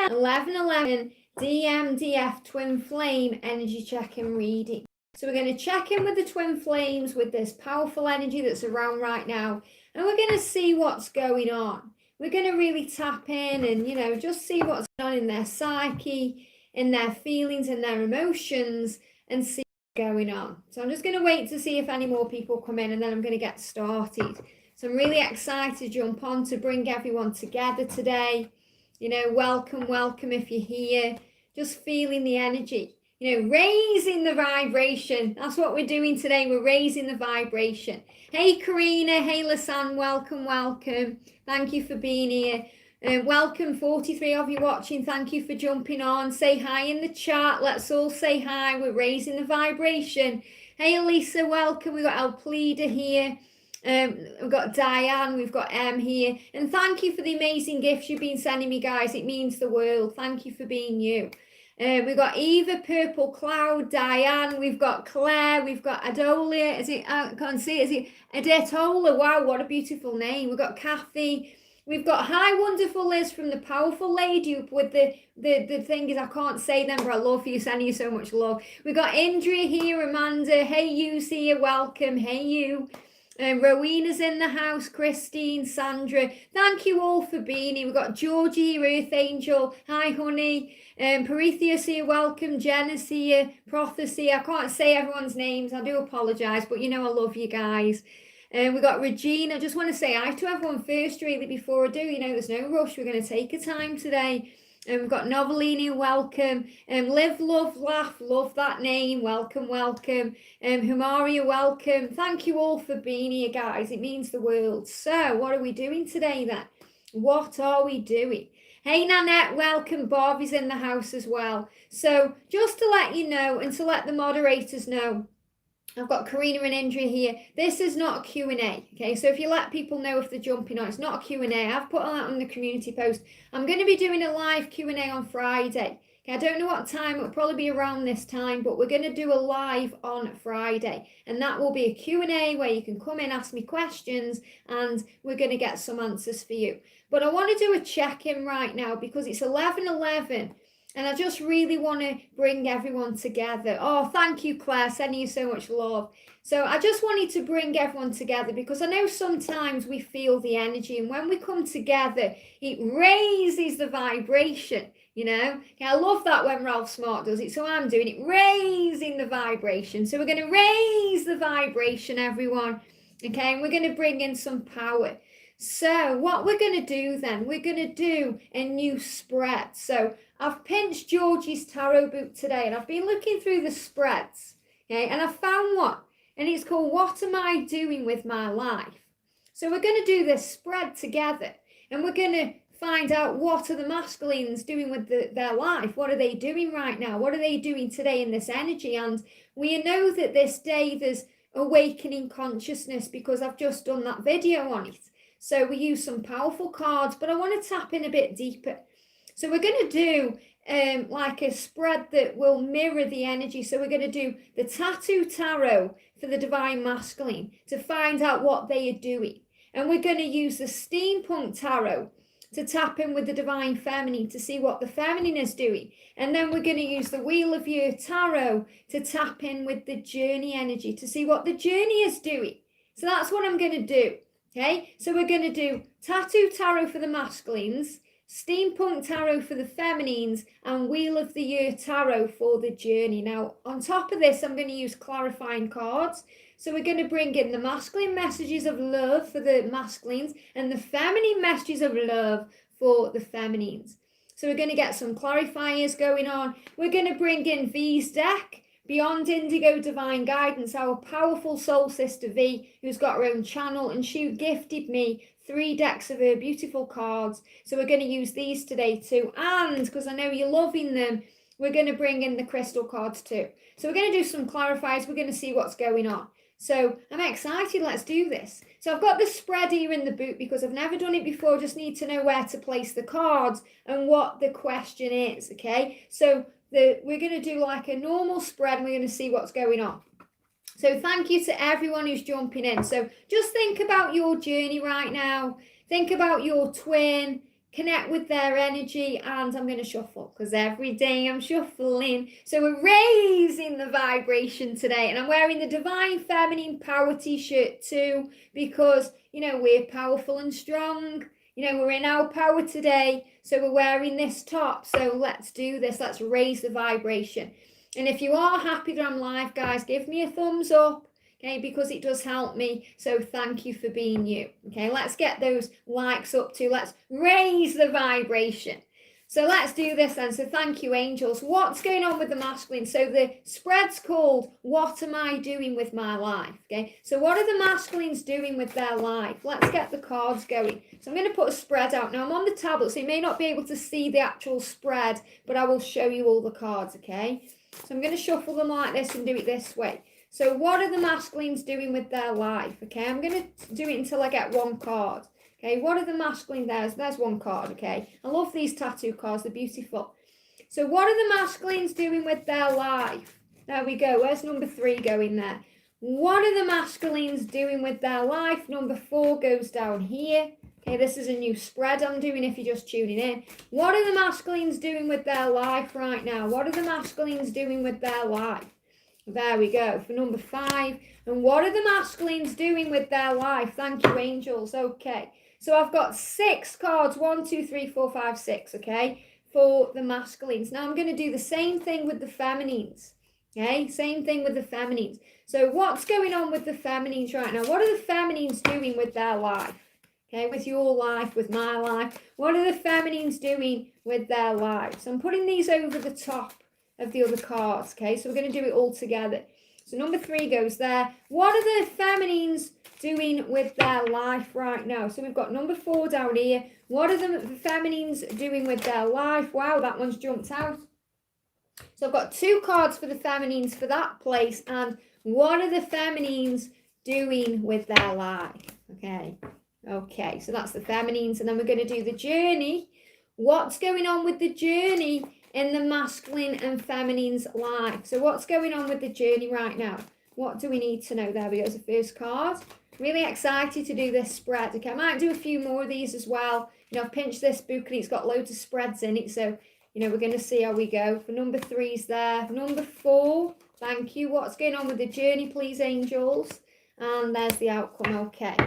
1111 DMDF twin flame energy check-in reading. So we're going to check in with the twin flames with this powerful energy that's around right now, and we're going to see what's going on. We're going to really tap in and, you know, just see what's going on in their psyche, in their feelings and their emotions, and see what's going on. So I'm just going to wait to see if any more people come in, and then I'm going to get started. So I'm really excited to jump on to bring everyone together today. You know, welcome if you're here. Just feeling the energy, you know, raising the vibration. That's what we're doing today. We're raising the vibration. Hey, Karina. Hey, Lasan. Welcome. Thank you for being here. Welcome, 43 of you watching. Thank you for jumping on. Say hi in the chat. Let's all say hi. We're raising the vibration. Hey, Elisa. Welcome. We've got El Pleda here. We've got Diane, we've got Em here, and thank you for the amazing gifts you've been sending me, guys. It means the world. Thank you for being you. We've got Eva, Purple Cloud, Diane, we've got Claire, we've got Adolia, I can't see it, is it Adetola? Wow, what a beautiful name. We've got Kathy, we've got Hi Wonderful Liz from the Powerful Lady with the thing is I can't say them, but I love you, sending you so much love. We've got Indria here, Amanda, hey you's here, welcome, hey you. Rowena's in the house, Christine, Sandra, thank you all for being here. We've got Georgie, Earth Angel, hi honey, Parithia here, welcome, Jenna's here, Prophecy, I can't say everyone's names, I do apologise, but you know I love you guys. We've got Regina. I just want to say hi to everyone first really before I do, you know there's no rush, we're going to take a time today. And we've got Novelini, welcome. Live, love, laugh, love that name. Welcome. Humaria, welcome. Thank you all for being here, guys. It means the world. So, what are we doing today then? What are we doing? Hey, Nanette, welcome. Barbie's in the house as well. So, just to let you know and to let the moderators know, I've got Karina and Indra here. This is not a Q&A, okay? So if you let people know if they're jumping on, it's not a Q&A. I've put that on the community post. I'm going to be doing a live Q&A on Friday. Okay, I don't know what time. It'll probably be around this time, but we're going to do a live on Friday. And that will be a Q&A where you can come in, ask me questions, and we're going to get some answers for you. But I want to do a check-in right now because it's 11:11. And I just really want to bring everyone together. Oh, thank you, Claire, sending you so much love. So I just wanted to bring everyone together because I know sometimes we feel the energy. And when we come together, it raises the vibration, you know. Okay, I love that when Ralph Smart does it. So I'm doing it, raising the vibration. So we're going to raise the vibration, everyone. Okay, and we're going to bring in some power. So what we're going to do then, we're going to do a new spread. So I've pinched Georgie's tarot book today and I've been looking through the spreads, okay, and I found one, and it's called What Am I Doing With My Life? So we're going to do this spread together, and we're going to find out what are the masculines doing with their life. What are they doing right now? What are they doing today in this energy? And we know that this day there's awakening consciousness because I've just done that video on it. So we use some powerful cards, but I want to tap in a bit deeper. So we're going to do like a spread that will mirror the energy. So we're going to do the Tattoo Tarot for the Divine Masculine to find out what they are doing. And we're going to use the Steampunk Tarot to tap in with the Divine Feminine to see what the feminine is doing. And then we're going to use the Wheel of Year Tarot to tap in with the journey energy to see what the journey is doing. So that's what I'm going to do. Okay, so we're going to do Tattoo Tarot for the masculines, Steampunk Tarot for the feminines, and Wheel of the Year Tarot for the journey. Now, on top of this, I'm going to use clarifying cards. So we're going to bring in the masculine messages of love for the masculines and the feminine messages of love for the feminines. So we're going to get some clarifiers going on. We're going to bring in V's deck, Beyond Indigo Divine Guidance, our powerful soul sister V, who's got her own channel, and she gifted me 3 decks of her beautiful cards. So we're going to use these today too. And because I know you're loving them, we're going to bring in the crystal cards too. So we're going to do some clarifiers. We're going to see what's going on. So I'm excited. Let's do this. So I've got the spread here in the book because I've never done it before. Just need to know where to place the cards and what the question is. Okay. So we're going to do like a normal spread and we're going to see what's going on. So thank you to everyone who's jumping in. So just think about your journey right now. Think about your twin. connect with their energy, and I'm going to shuffle because every day I'm shuffling. So we're raising the vibration today, and I'm wearing the Divine Feminine Power t-shirt too because, you know, we're powerful and strong. You know, we're in our power today, so we're wearing this top. So let's do this. Let's raise the vibration. And if you are happy that I'm live, guys, give me a thumbs up, okay, because it does help me. So thank you for being you. Okay, let's get those likes up too. Let's raise the vibration. So let's do this then. So thank you, angels. What's going on with the masculine? So the spread's called What Am I Doing With My Life? Okay, so what are the masculines doing with their life? Let's get the cards going. So I'm going to put a spread out. Now I'm on the tablet, so you may not be able to see the actual spread, but I will show you all the cards, okay? So I'm going to shuffle them like this and do it this way. So what are the masculines doing with their life? Okay, I'm going to do it until I get one card. Okay, what are the masculine? There's one card, okay? I love these tattoo cards, they're beautiful. So what are the masculines doing with their life? There we go, where's number 3 going there? What are the masculines doing with their life? Number 4 goes down here. Okay, this is a new spread I'm doing if you're just tuning in. What are the masculines doing with their life right now? What are the masculines doing with their life? There we go, for number 5. And what are the masculines doing with their life? Thank you, angels. Okay, so I've got 6 cards, 1, 2, 3, 4, 5, 6, okay, for the masculines. Now I'm going to do the same thing with the feminines, okay, same thing with the feminines. So what's going on with the feminines right now? What are the feminines doing with their life? Okay, with your life, with my life. What are the feminines doing with their lives? So I'm putting these over the top of the other cards, okay? So we're going to do it all together. So number 3 goes there. What are the feminines doing with their life right now? So we've got number 4 down here. What are the feminines doing with their life? Wow, that one's jumped out. So I've got 2 cards for the feminines for that place. And what are the feminines doing with their life? Okay, so that's the feminines. And then we're going to do the journey. What's going on with the journey in the masculine and feminine's life? So what's going on with the journey right now? What do we need to know? There we go, as the first card. Really excited to do this spread. Okay, I might do a few more of these as well. You know, I've pinched this book and it's got loads of spreads in it. So, you know, we're going to see how we go. For number 3's there. Number 4, thank you. What's going on with the journey, please, angels? And there's the outcome. Okay.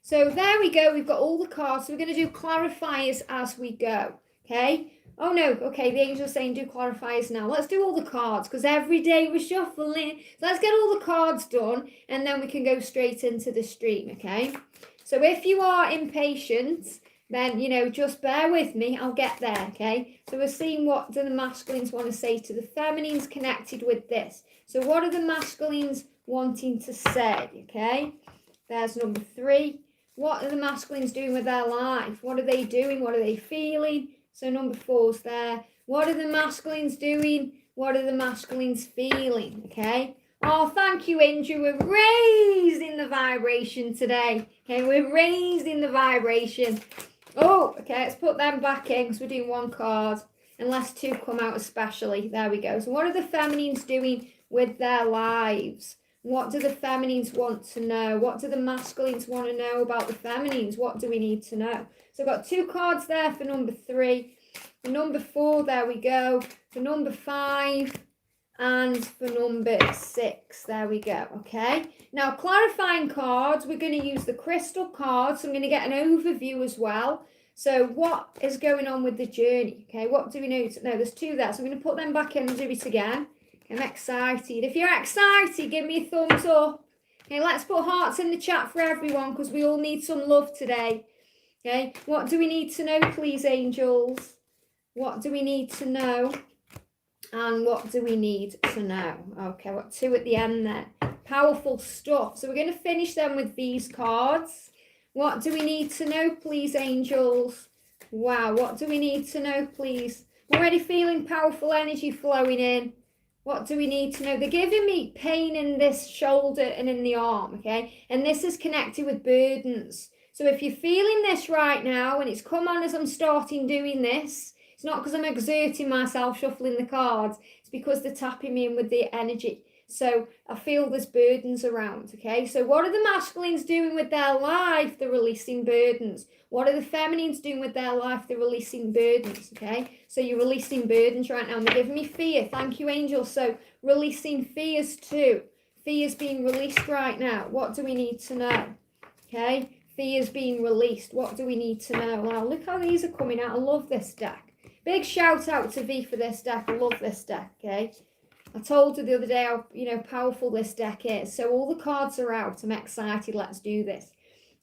So there we go. We've got all the cards. So we're going to do clarifiers as we go. Okay. Oh no, okay, the angel's saying do clarifiers now. Let's do all the cards because every day we're shuffling. So let's get all the cards done and then we can go straight into the stream, okay? So if you are impatient, then, you know, just bear with me. I'll get there, okay? So we're seeing what do the masculines want to say to the feminines connected with this. So what are the masculines wanting to say, okay? There's number 3. What are the masculines doing with their life? What are they doing? What are they feeling? So number 4's there. What are the masculines doing? What are the masculines feeling? Okay. Oh, thank you, Andrew. We're raising the vibration today. Okay, we're raising the vibration. Oh, okay, let's put them back in because we're doing 1 card. Unless 2 come out especially. There we go. So what are the feminines doing with their lives? What do the feminines want to know? What do the masculines want to know about the feminines? What do we need to know? So I've got 2 cards there for number 3. For number 4, there we go. For number 5 and for number 6. There we go. Okay. Now, clarifying cards, we're going to use the crystal cards. So I'm going to get an overview as well. So what is going on with the journey? Okay. What do we know? No, there's 2 there. So I'm going to put them back in and do it again. I'm excited. If you're excited, give me a thumbs up. Okay, let's put hearts in the chat for everyone because we all need some love today. Okay, what do we need to know, please, angels? What do we need to know? And what do we need to know? Okay, what 2 at the end there. Powerful stuff. So we're going to finish them with these cards. What do we need to know, please, angels? Wow, what do we need to know, please? Already feeling powerful energy flowing in. What do we need to know? They're giving me pain in this shoulder and in the arm, okay? And this is connected with burdens. So if you're feeling this right now and it's come on as I'm starting doing this, it's not because I'm exerting myself shuffling the cards. It's because they're tapping me in with the energy. So I feel there's burdens around, okay? So what are the masculines doing with their life? They're releasing burdens. What are the feminines doing with their life? They're releasing burdens, okay? So you're releasing burdens right now. And they're giving me fear. Thank you, angels. So releasing fears too. Fear's being released right now. What do we need to know? Okay? Fear's being released. What do we need to know? Wow, look how these are coming out. I love this deck. Big shout out to V for this deck. I love this deck, okay? I told you the other day how, powerful this deck is. So all the cards are out. I'm excited. Let's do this.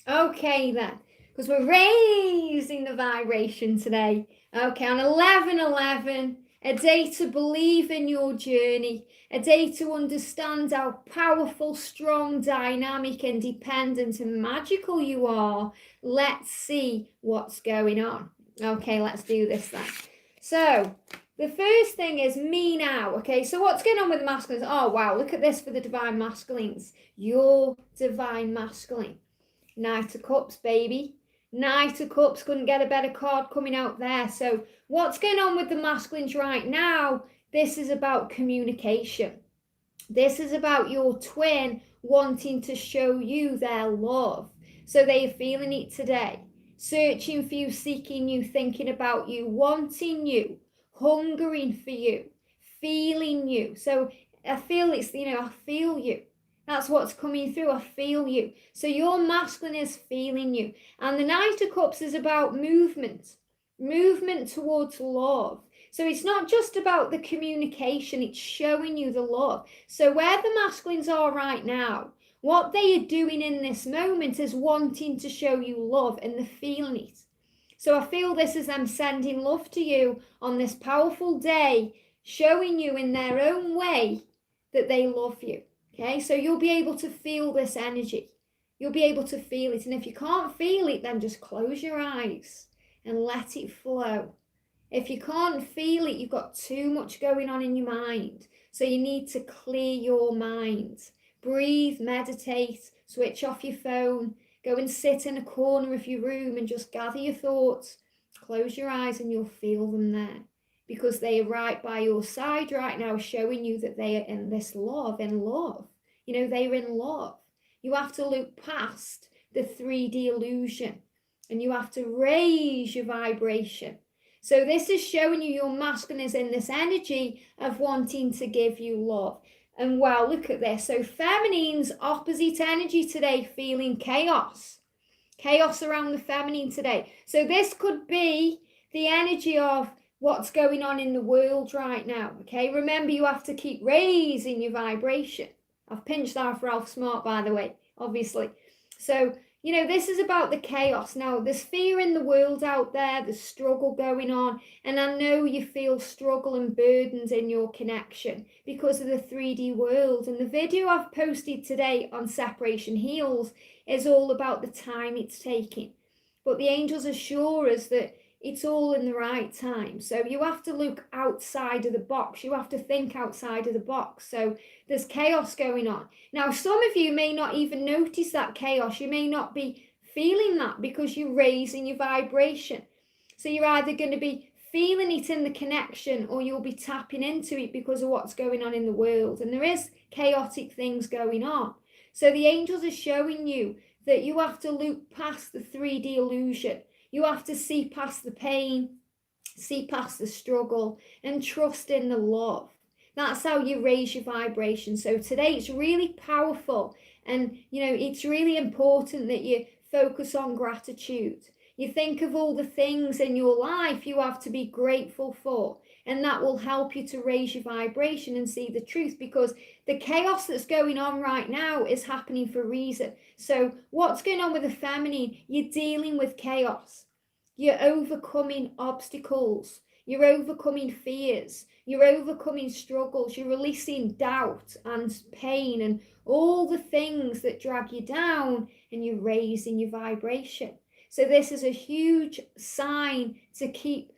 Okay, then. Because we're raising the vibration today. Okay, on 11/11, a day to believe in your journey. A day to understand how powerful, strong, dynamic, independent, and magical you are. Let's see what's going on. Okay, let's do this then. So, the first thing is me now, okay? So what's going on with the masculines? Oh, wow, look at this for the divine masculines. Your divine masculine. Knight of Cups, baby. Knight of Cups, couldn't get a better card coming out there. So what's going on with the masculines right now? This is about communication. This is about your twin wanting to show you their love. So they are feeling it today. Searching for you, seeking you, thinking about you, wanting you, hungering for you, feeling you. So I feel it's, I feel you. That's what's coming through. I feel you. So your masculine is feeling you. And the Knight of Cups is about movement towards love. So it's not just about the communication, it's showing you the love. So where the masculines are right now, what they are doing in this moment is wanting to show you love and they're feeling it. So I feel this is them sending love to you on this powerful day, showing you in their own way that they love you. Okay, so you'll be able to feel this energy. You'll be able to feel it. And if you can't feel it, then just close your eyes and let it flow. If you can't feel it, you've got too much going on in your mind. So you need to clear your mind. Breathe, meditate, switch off your phone, go and sit in a corner of your room and just gather your thoughts. Close your eyes and you'll feel them there. Because they are right by your side right now, showing you that they are in this love, in love. They're in love. You have to look past the 3D illusion and you have to raise your vibration. So this is showing you your masculine is in this energy of wanting to give you love. And wow, look at this. So feminine's opposite energy today, feeling chaos. Chaos around the feminine today. So this could be the energy of what's going on in the world right now, okay? Remember, you have to keep raising your vibration. I've pinched that for Ralph Smart, by the way, obviously. So, this is about the chaos. Now, there's fear in the world out there, there's struggle going on, and I know you feel struggle and burdens in your connection because of the 3D world. And the video I've posted today on Separation Heals is all about the time it's taking. But the angels assure us that it's all in the right time. So you have to look outside of the box. You have to think outside of the box. So there's chaos going on. Now, some of you may not even notice that chaos. You may not be feeling that because you're raising your vibration. So you're either going to be feeling it in the connection or you'll be tapping into it because of what's going on in the world. And there is chaotic things going on. So the angels are showing you that you have to look past the 3D illusion. You have to see past the pain, see past the struggle, and trust in the love. That's how you raise your vibration. So today it's really powerful. And, it's really important that you focus on gratitude. You think of all the things in your life you have to be grateful for. And that will help you to raise your vibration and see the truth, because the chaos that's going on right now is happening for a reason. So what's going on with the feminine? You're dealing with chaos. You're overcoming obstacles. You're overcoming fears. You're overcoming struggles. You're releasing doubt and pain and all the things that drag you down, and you're raising your vibration. So this is a huge sign to keep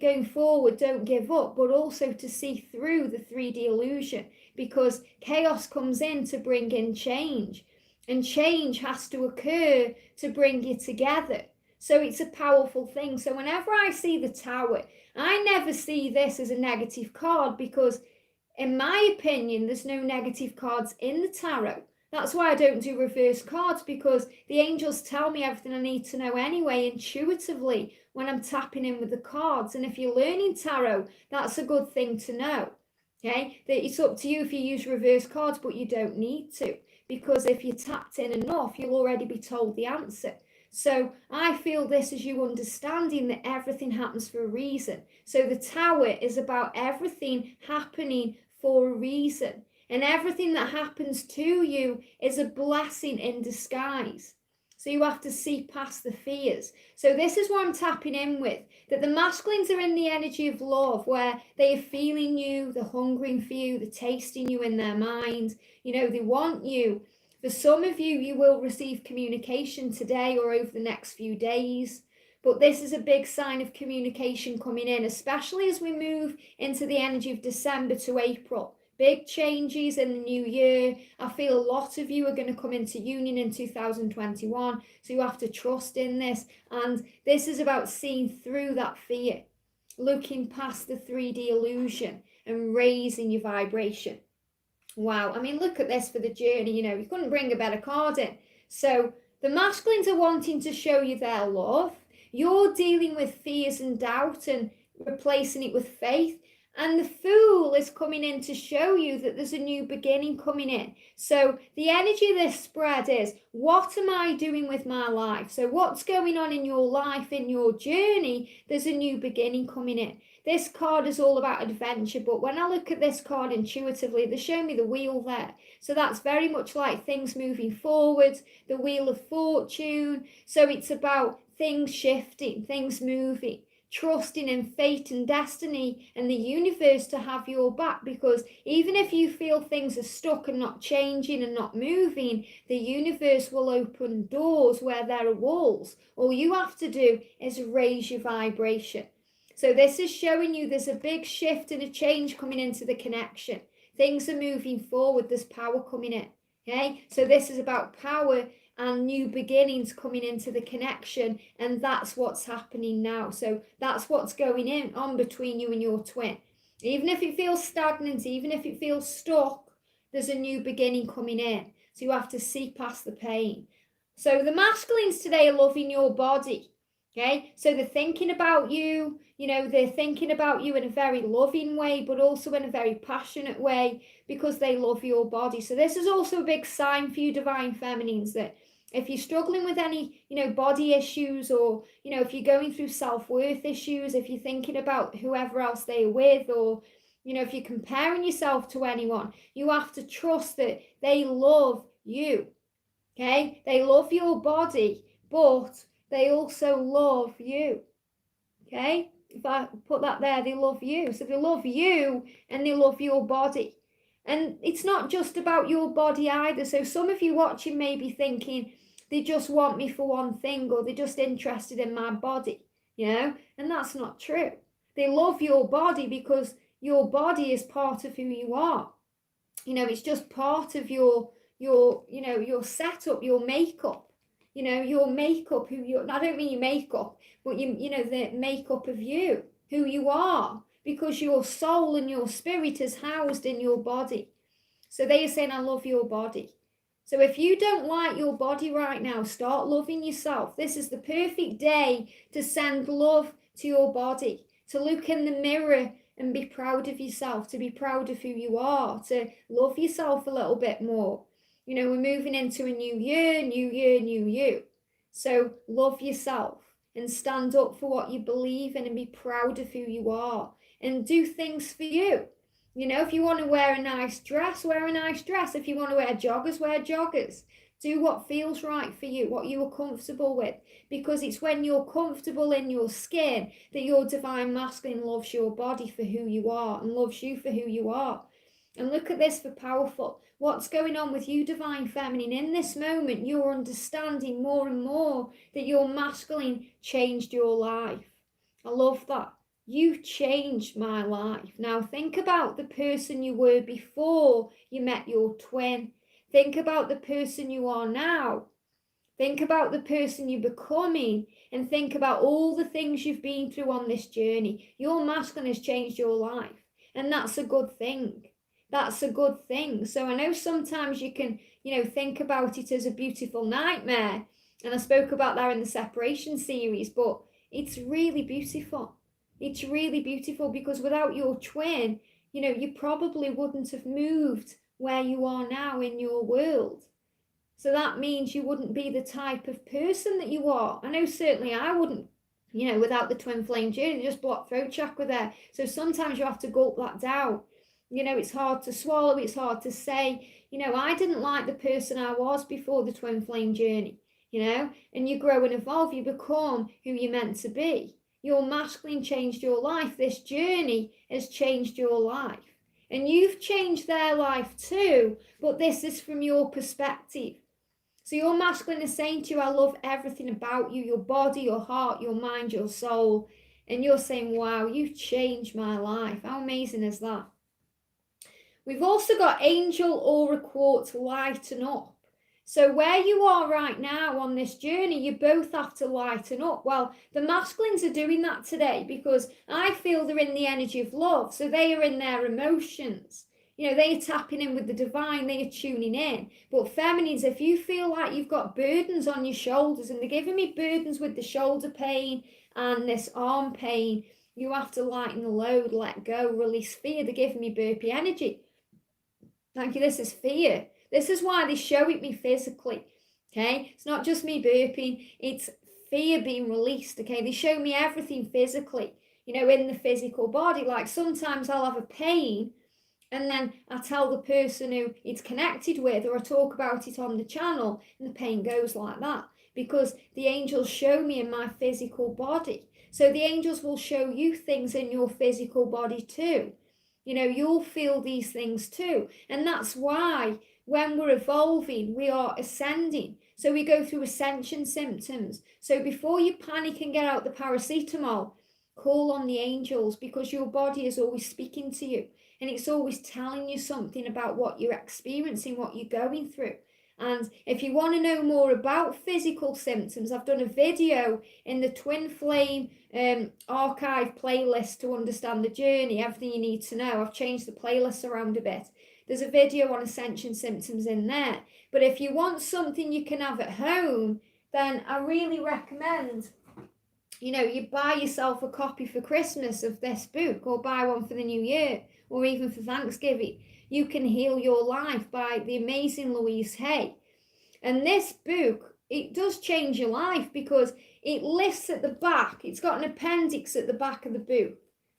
going forward, don't give up, but also to see through the 3D illusion, because chaos comes in to bring in change, and change has to occur to bring you together. So it's a powerful thing. So whenever I see the Tower, I never see this as a negative card, because In my opinion, there's no negative cards in the tarot. That's why I don't do reverse cards, because the angels tell me everything I need to know anyway, intuitively, when I'm tapping in with the cards. And if you're learning tarot, that's a good thing to know. Okay, that it's up to you if you use reverse cards, but you don't need to, because if you're tapped in enough, you'll already be told the answer. So I feel this is you understanding that everything happens for a reason. So the Tower is about everything happening for a reason. And everything that happens to you is a blessing in disguise. So you have to see past the fears. So this is what I'm tapping in with, that the masculines are in the energy of love, where they are feeling you, they're hungering for you, they're tasting you in their mind. You know, they want you. For some of you, you will receive communication today or over the next few days. But this is a big sign of communication coming in, especially as we move into the energy of December to April. Big changes in the new year. I feel a lot of you are going to come into union in 2021. So you have to trust in this. And this is about seeing through that fear, looking past the 3D illusion and raising your vibration. Wow. I mean, look at this for the journey. You know, you couldn't bring a better card in. So the masculines are wanting to show you their love. You're dealing with fears and doubt and replacing it with faith. And the Fool is coming in to show you that there's a new beginning coming in. So the energy of this spread is, what am I doing with my life? So what's going on in your life, in your journey? There's a new beginning coming in. This card is all about adventure, but when I look at this card intuitively, they show me the wheel there. So that's very much like things moving forward, the wheel of fortune. So it's about things shifting, things moving, trusting in fate and destiny and the universe to have your back, because even if you feel things are stuck and not changing and not moving, the universe will open doors where there are walls. All you have to do is raise your vibration. So this is showing you there's a big shift and a change coming into the connection. Things are moving forward. There's power coming in. Okay, so this is about power and new beginnings coming into the connection, and that's what's happening now. So that's what's going on between you and your twin. Even if it feels stagnant, even if it feels stuck, there's a new beginning coming in. So you have to see past the pain. So the masculines today are loving your body. Okay, so they're thinking about you, you know, they're thinking about you in a very loving way, but also in a very passionate way, because they love your body. So this is also a big sign for you divine feminines, that if you're struggling with any, you know, body issues, or, you know, if you're going through self-worth issues, if you're thinking about whoever else they're with, or, you know, if you're comparing yourself to anyone, you have to trust that they love you. Okay, they love your body, but they also love you. Okay, if I put that there, they love you. So they love you and they love your body. And it's not just about your body either. So some of you watching may be thinking, they just want me for one thing, or they're just interested in my body, you know, and that's not true. They love your body because your body is part of who you are. You know, it's just part of your you know, your setup, your makeup. You know, your makeup, who you, I don't mean your makeup, but you know, the makeup of you, who you are, because your soul and your spirit is housed in your body. So they are saying, I love your body. So if you don't like your body right now, start loving yourself. This is the perfect day to send love to your body, to look in the mirror and be proud of yourself, to be proud of who you are, to love yourself a little bit more. You know, we're moving into a new year, new you. So love yourself and stand up for what you believe in and be proud of who you are and do things for you. You know, if you want to wear a nice dress, wear a nice dress. If you want to wear joggers, wear joggers. Do what feels right for you, what you are comfortable with, because it's when you're comfortable in your skin that your divine masculine loves your body for who you are and loves you for who you are. And look at this for powerful. What's going on with you, divine feminine? In this moment, you're understanding more and more that your masculine changed your life. I love that. You changed my life. Now think about the person you were before you met your twin. Think about the person you are now. Think about the person you're becoming, and think about all the things you've been through on this journey. Your masculine has changed your life, and that's a good thing. that's a good thing. So I know sometimes you can, think about it as a beautiful nightmare. And I spoke about that in the separation series, but it's really beautiful. It's really beautiful because without your twin, you probably wouldn't have moved where you are now in your world. So that means you wouldn't be the type of person that you are. I know certainly I wouldn't, without the twin flame journey, just block throat chakra there. So sometimes you have to gulp that down. It's hard to swallow, it's hard to say. I didn't like the person I was before the twin flame journey, and you grow and evolve, you become who you're meant to be. Your masculine changed your life. This journey has changed your life. And you've changed their life too, but this is from your perspective. So your masculine is saying to you, I love everything about you, your body, your heart, your mind, your soul. And you're saying, wow, you've changed my life. How amazing is that? We've also got angel aura quartz lighten up. So where you are right now on this journey, you both have to lighten up. Well, the masculines are doing that today because I feel they're in the energy of love. So they are in their emotions. They are tapping in with the divine, they are tuning in. But feminines, if you feel like you've got burdens on your shoulders, and they're giving me burdens with the shoulder pain and this arm pain, you have to lighten the load, let go, release fear. They're giving me burpee energy. Thank you, this is fear. This is why they show it me physically, okay? It's not just me burping, it's fear being released, okay? They show me everything physically, in the physical body. Like sometimes I'll have a pain, and then I tell the person who it's connected with, or I talk about it on the channel, and the pain goes like that because the angels show me in my physical body. So the angels will show you things in your physical body too. You'll feel these things too. And that's why when we're evolving, we are ascending. So we go through ascension symptoms. So before you panic and get out the paracetamol, call on the angels, because your body is always speaking to you. And it's always telling you something about what you're experiencing, what you're going through. And if you want to know more about physical symptoms, I've done a video in the Twin Flame archive playlist to understand the journey, everything you need to know. I've changed the playlist around a bit. There's a video on ascension symptoms in there. But if you want something you can have at home, then I really recommend you buy yourself a copy for Christmas of this book, or buy one for the new year, or even for Thanksgiving. You Can Heal Your Life by the amazing Louise Hay. And this book, it does change your life because it lists at the back. It's got an appendix at the back of the book.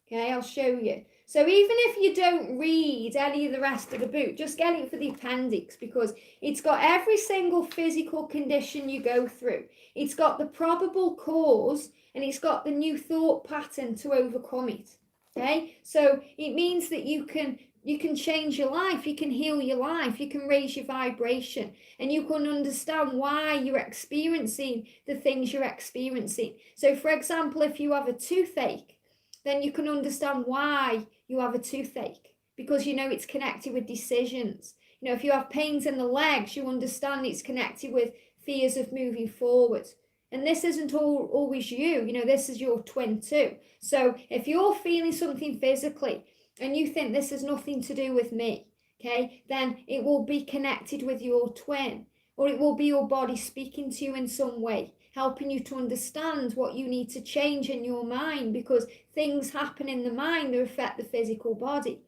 Okay, I'll show you. So even if you don't read any of the rest of the book, just get it for the appendix, because it's got every single physical condition you go through. It's got the probable cause, and it's got the new thought pattern to overcome it. Okay, so it means that you can change your life, you can heal your life, you can raise your vibration, and you can understand why you're experiencing the things you're experiencing. So for example, if you have a toothache, then you can understand why you have a toothache, because it's connected with decisions. If you have pains in the legs, you understand it's connected with fears of moving forward. And this isn't always you, this is your twin too. So if you're feeling something physically and you think this has nothing to do with me, okay, then it will be connected with your twin, or it will be your body speaking to you in some way, helping you to understand what you need to change in your mind, because things happen in the mind that affect the physical body.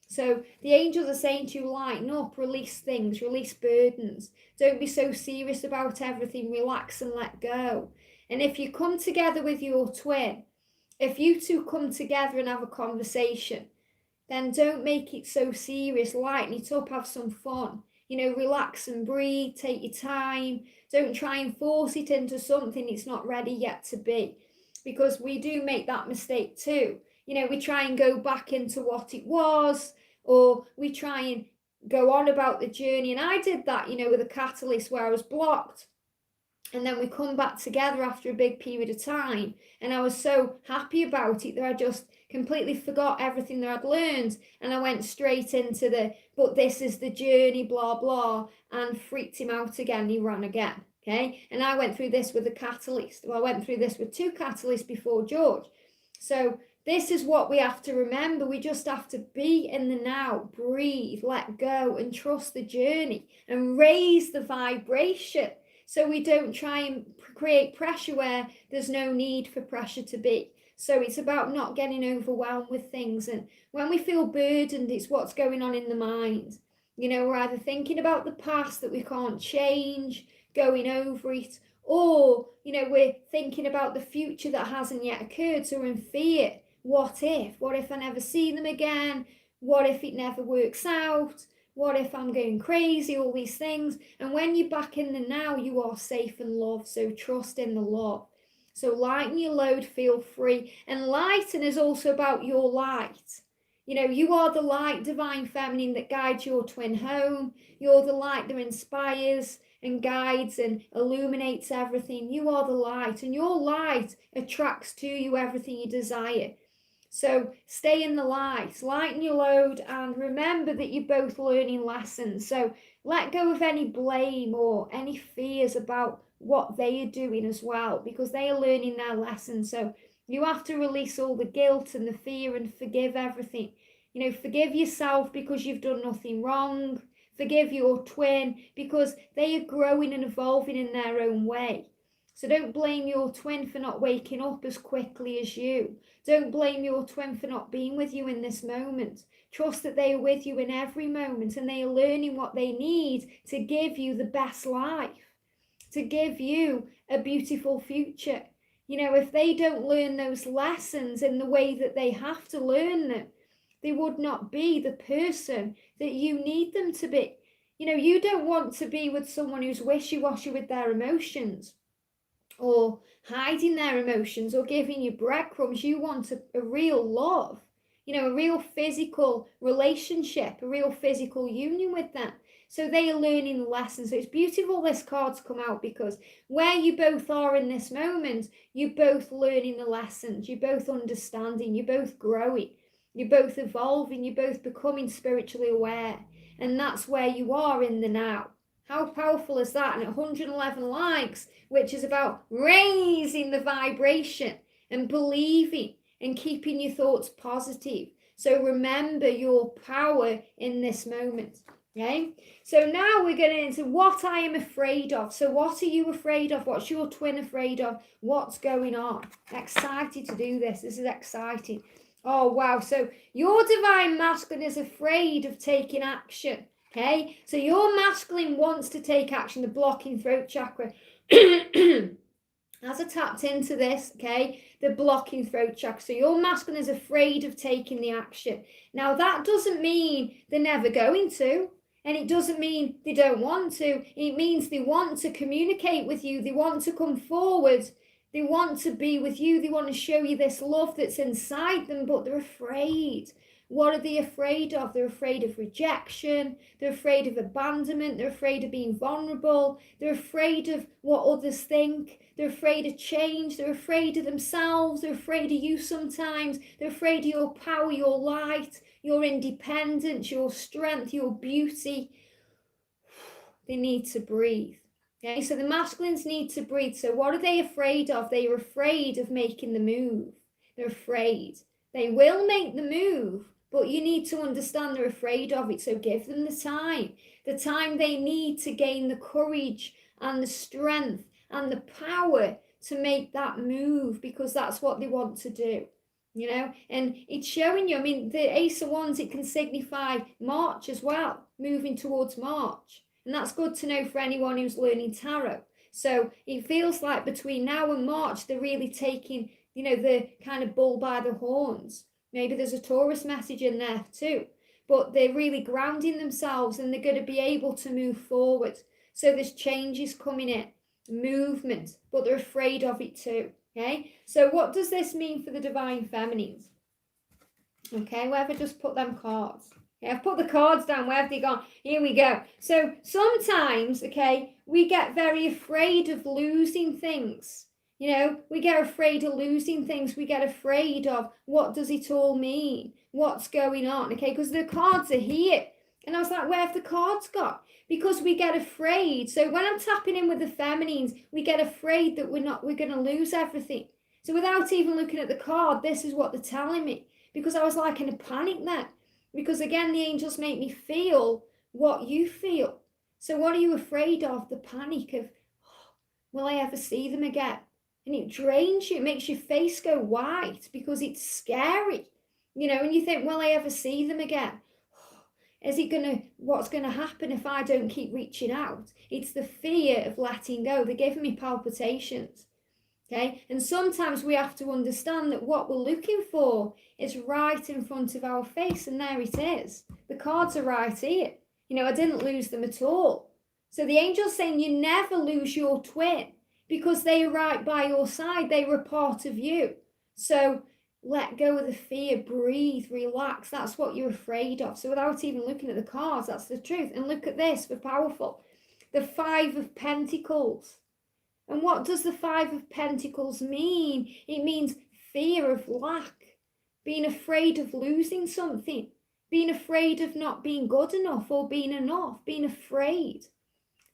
So the angels are saying to you, lighten up, release things, release burdens. Don't be so serious about everything, relax and let go. And if you come together with your twin, if you two come together and have a conversation, then don't make it so serious, lighten it up, have some fun. Relax and breathe, take your time. Don't try and force it into something it's not ready yet to be, because we do make that mistake too. We try and go back into what it was, or we try and go on about the journey. And I did that, with a catalyst where I was blocked. And then we come back together after a big period of time. And I was so happy about it that I just completely forgot everything that I'd learned. And I went straight into but this is the journey, blah, blah, and freaked him out again. He ran again. Okay. And I went through this with a catalyst. Well, I went through this with 2 catalysts before George. So This is what we have to remember. We just have to be in the now, breathe, let go, and trust the journey and raise the vibration so we don't try and create pressure where there's no need for pressure to be. So it's about not getting overwhelmed with things. And when we feel burdened, it's what's going on in the mind. You know, we're either thinking about the past that we can't change, going over it, or, you know, we're thinking about the future that hasn't yet occurred. So we're in fear. What if? What if I never see them again? What if it never works out? What if I'm going crazy? All these things. And when you're back in the now, you are safe and loved. So trust in the love. So lighten your load, feel free. And lighten is also about your light. You know, you are the light, divine feminine, that guides your twin home. You're the light that inspires and guides and illuminates everything. You are the light, and your light attracts to you everything you desire. So stay in the light, lighten your load, and remember that you're both learning lessons. So let go of any blame or any fears about what they are doing as well, because they are learning their lessons. So you have to release all the guilt and the fear and forgive everything. You know, forgive yourself because you've done nothing wrong. Forgive your twin because they are growing and evolving in their own way. So don't blame your twin for not waking up as quickly as you. Don't blame your twin for not being with you in this moment. Trust that they are with you in every moment, and they are learning what they need to give you the best life, to give you a beautiful future. You know, if they don't learn those lessons in the way that they have to learn them, they would not be the person that you need them to be. You know, you don't want to be with someone who's wishy-washy with their emotions, or hiding their emotions, or giving you breadcrumbs. You want a real love, you know, a real physical relationship, a real physical union with them. So they are learning the lessons. So it's beautiful this card's come out, because where you both are in this moment, you're both learning the lessons, you're both understanding, you're both growing, you're both evolving, you're both becoming spiritually aware. And that's where you are in the now. How powerful is that? And 111 likes, which is about raising the vibration and believing and keeping your thoughts positive. So remember your power in this moment. Okay, so now we're getting into what I am afraid of. So what are you afraid of? What's your twin afraid of? What's going on? Excited to do this. This is exciting. Oh, wow. So your divine masculine is afraid of taking action. Okay, so your masculine wants to take action, the blocking throat chakra. As I tapped into this, okay, the blocking throat chakra. So your masculine is afraid of taking the action. Now, that doesn't mean they're never going to, and it doesn't mean they don't want to. It means they want to communicate with you. They want to come forward. They want to be with you. They want to show you this love that's inside them, but they're afraid. What are they afraid of? They're afraid of rejection. They're afraid of abandonment. They're afraid of being vulnerable. They're afraid of what others think. They're afraid of change. They're afraid of themselves. They're afraid of you sometimes. They're afraid of your power, your light, your independence, your strength, your beauty. They need to breathe. Okay, so the masculines need to breathe. So what are they afraid of? They are afraid of making the move. They're afraid. They will make the move, but you need to understand they're afraid of it. So give them the time they need to gain the courage and the strength and the power to make that move, because that's what they want to do, you know. And it's showing you, I mean, the Ace of Wands, it can signify March as well, moving towards March. And that's good to know for anyone who's learning tarot. So it feels like between now and March, they're really taking, you know, the kind of bull by the horns. Maybe there's a Taurus message in there too, but they're really grounding themselves, and they're going to be able to move forward. So there's changes coming in, movement, but they're afraid of it too. Okay, so what does this mean for the divine feminines? Okay, where have I just put them cards? Okay, I've put the cards down. Where have they gone? Here we go. So sometimes, okay, we get very afraid of losing things. You know, we get afraid of losing things. We get afraid of, what does it all mean? What's going on? Okay, because the cards are here. And I was like, where have the cards got? Because we get afraid. So when I'm tapping in with the feminines, we get afraid that we're going to lose everything. So without even looking at the card, this is what they're telling me, because I was like in a panic then. Because again, the angels make me feel what you feel. So what are you afraid of? The panic of, oh, will I ever see them again? And it drains you, it makes your face go white because it's scary. And you think, will I ever see them again? What's gonna happen if I don't keep reaching out? It's the fear of letting go. They're giving me palpitations. Okay, and sometimes we have to understand that what we're looking for is right in front of our face, and there it is. The cards are right here. I didn't lose them at all. So the angel's saying you never lose your twin because they are right by your side. They were part of you. So let go of the fear, breathe, relax. That's what you're afraid of. So without even looking at the cards, that's the truth. And look at this for powerful. The 5 of Pentacles. And what does the 5 of Pentacles mean? It means fear of lack, being afraid of losing something, being afraid of not being good enough or being enough, being afraid.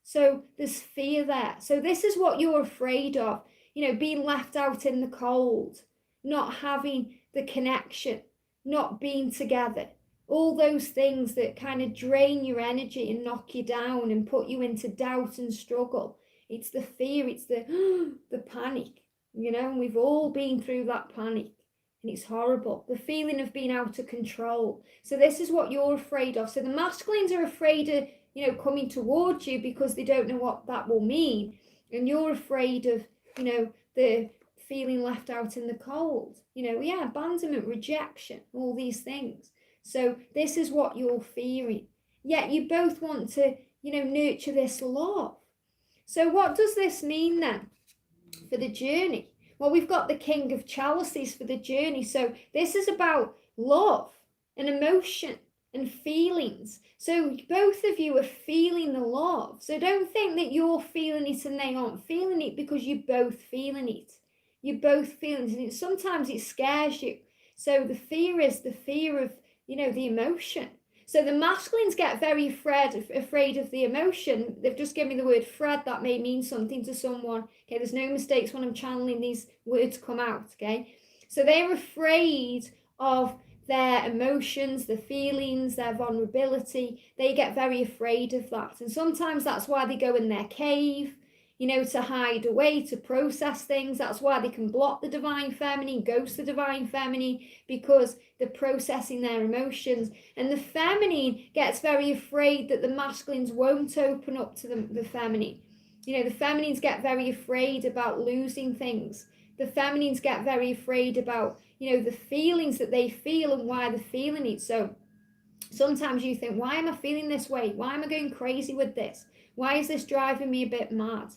So there's fear there. So this is what you're afraid of, being left out in the cold, not having the connection, not being together. All those things that kind of drain your energy and knock you down and put you into doubt and struggle. It's the fear, it's the panic, and we've all been through that panic, and it's horrible. The feeling of being out of control. So this is what you're afraid of. So the masculines are afraid of, coming towards you because they don't know what that will mean. And you're afraid of, the feeling left out in the cold. Abandonment, rejection, all these things. So this is what you're fearing. Yet you both want to, nurture this love. So what does this mean then for the journey? Well, we've got the King of Chalices for the journey. So this is about love and emotion and feelings. So both of you are feeling the love. So don't think that you're feeling it and they aren't feeling it, because you're both feeling it. You're both feeling it. And sometimes it scares you. So the fear is the fear of, the emotion. So the masculines get very afraid of the emotion. They've just given me the word Fred. That may mean something to someone. Okay, there's no mistakes when I'm channeling these words come out. Okay, so they're afraid of their emotions, the feelings, their vulnerability. They get very afraid of that. And sometimes that's why they go in their cave, to hide away, to process things. That's why they can block the divine feminine, ghost the divine feminine, because they're processing their emotions. And the feminine gets very afraid that the masculines won't open up to the feminine. The feminines get very afraid about losing things. The feminines get very afraid about, the feelings that they feel and why they're feeling it. So sometimes you think, why am I feeling this way? Why am I going crazy with this? Why is this driving me a bit mad?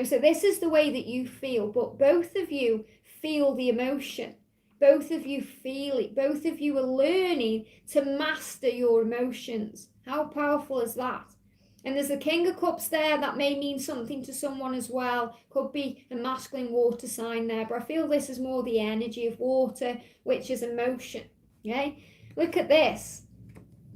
So this is the way that you feel, but both of you feel the emotion. Both of you feel it. Both of you are learning to master your emotions. How powerful is that? And there's the King of Cups there. That may mean something to someone as well. Could be a masculine water sign there, but I feel this is more the energy of water, which is emotion. Okay? Look at this.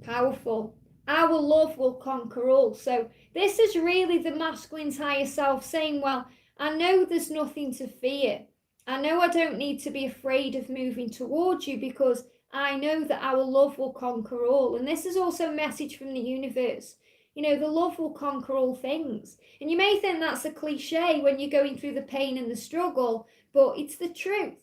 Powerful. Our love will conquer all. So this is really the masculine's higher self saying, well, I know there's nothing to fear. I know I don't need to be afraid of moving towards you, because I know that our love will conquer all. And this is also a message from the universe. The love will conquer all things. And you may think that's a cliche when you're going through the pain and the struggle, but it's the truth.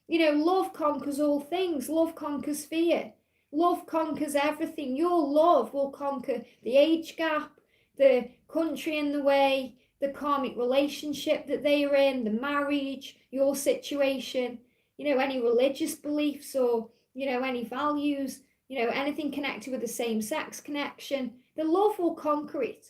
Love conquers all things. Love conquers fear. Love conquers everything. Your love will conquer the age gap, the country in the way, the karmic relationship that they are in, the marriage, your situation, any religious beliefs or, any values, anything connected with the same sex connection. The love will conquer it.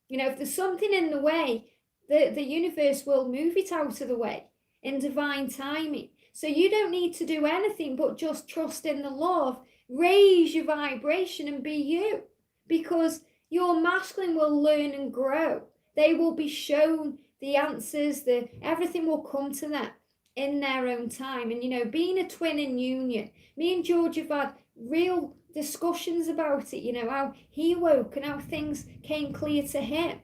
If there's something in the way, the universe will move it out of the way in divine timing. So you don't need to do anything but just trust in the love. Raise your vibration and be you, because your masculine will learn and grow. They will be shown the answers, everything will come to them in their own time. And being a twin in union, me and George have had real discussions about it, how he woke and how things came clear to him,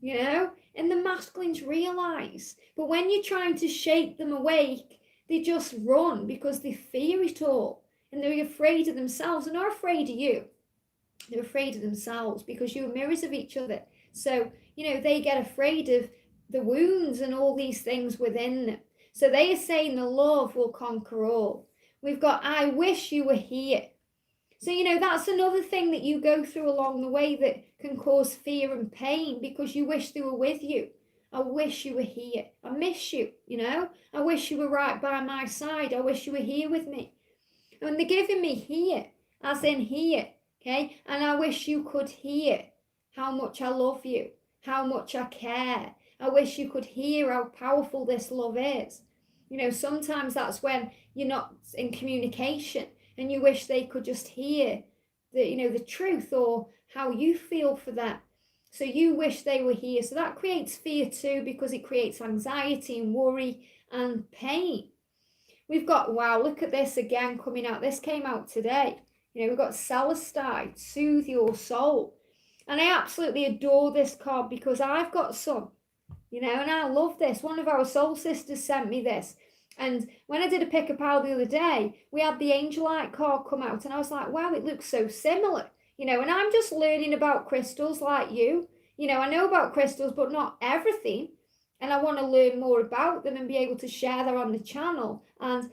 and the masculines realize. But when you're trying to shake them awake, They just run because they fear it all. And they're afraid of themselves. They're not afraid of you. They're afraid of themselves because you're mirrors of each other. So, they get afraid of the wounds and all these things within them. So they are saying the love will conquer all. We've got, I wish you were here. So, that's another thing that you go through along the way that can cause fear and pain because you wish they were with you. I wish you were here. I miss you, I wish you were right by my side. I wish you were here with me. And they're giving me here, as in here, okay? And I wish you could hear how much I love you, how much I care. I wish you could hear how powerful this love is. Sometimes that's when you're not in communication and you wish they could just hear the truth or how you feel for them. So you wish they were here. So that creates fear too, because it creates anxiety and worry and pain. We've got, wow, look at this again coming out. This came out today. We've got Celestite, soothe your soul. And I absolutely adore this card because I've got some, and I love this. One of our soul sisters sent me this. And when I did a pick-a-pile the other day, we had the Angelite card come out. And I was like, wow, it looks so similar. And I'm just learning about crystals like you. I know about crystals, but not everything. And I want to learn more about them and be able to share that on the channel. And,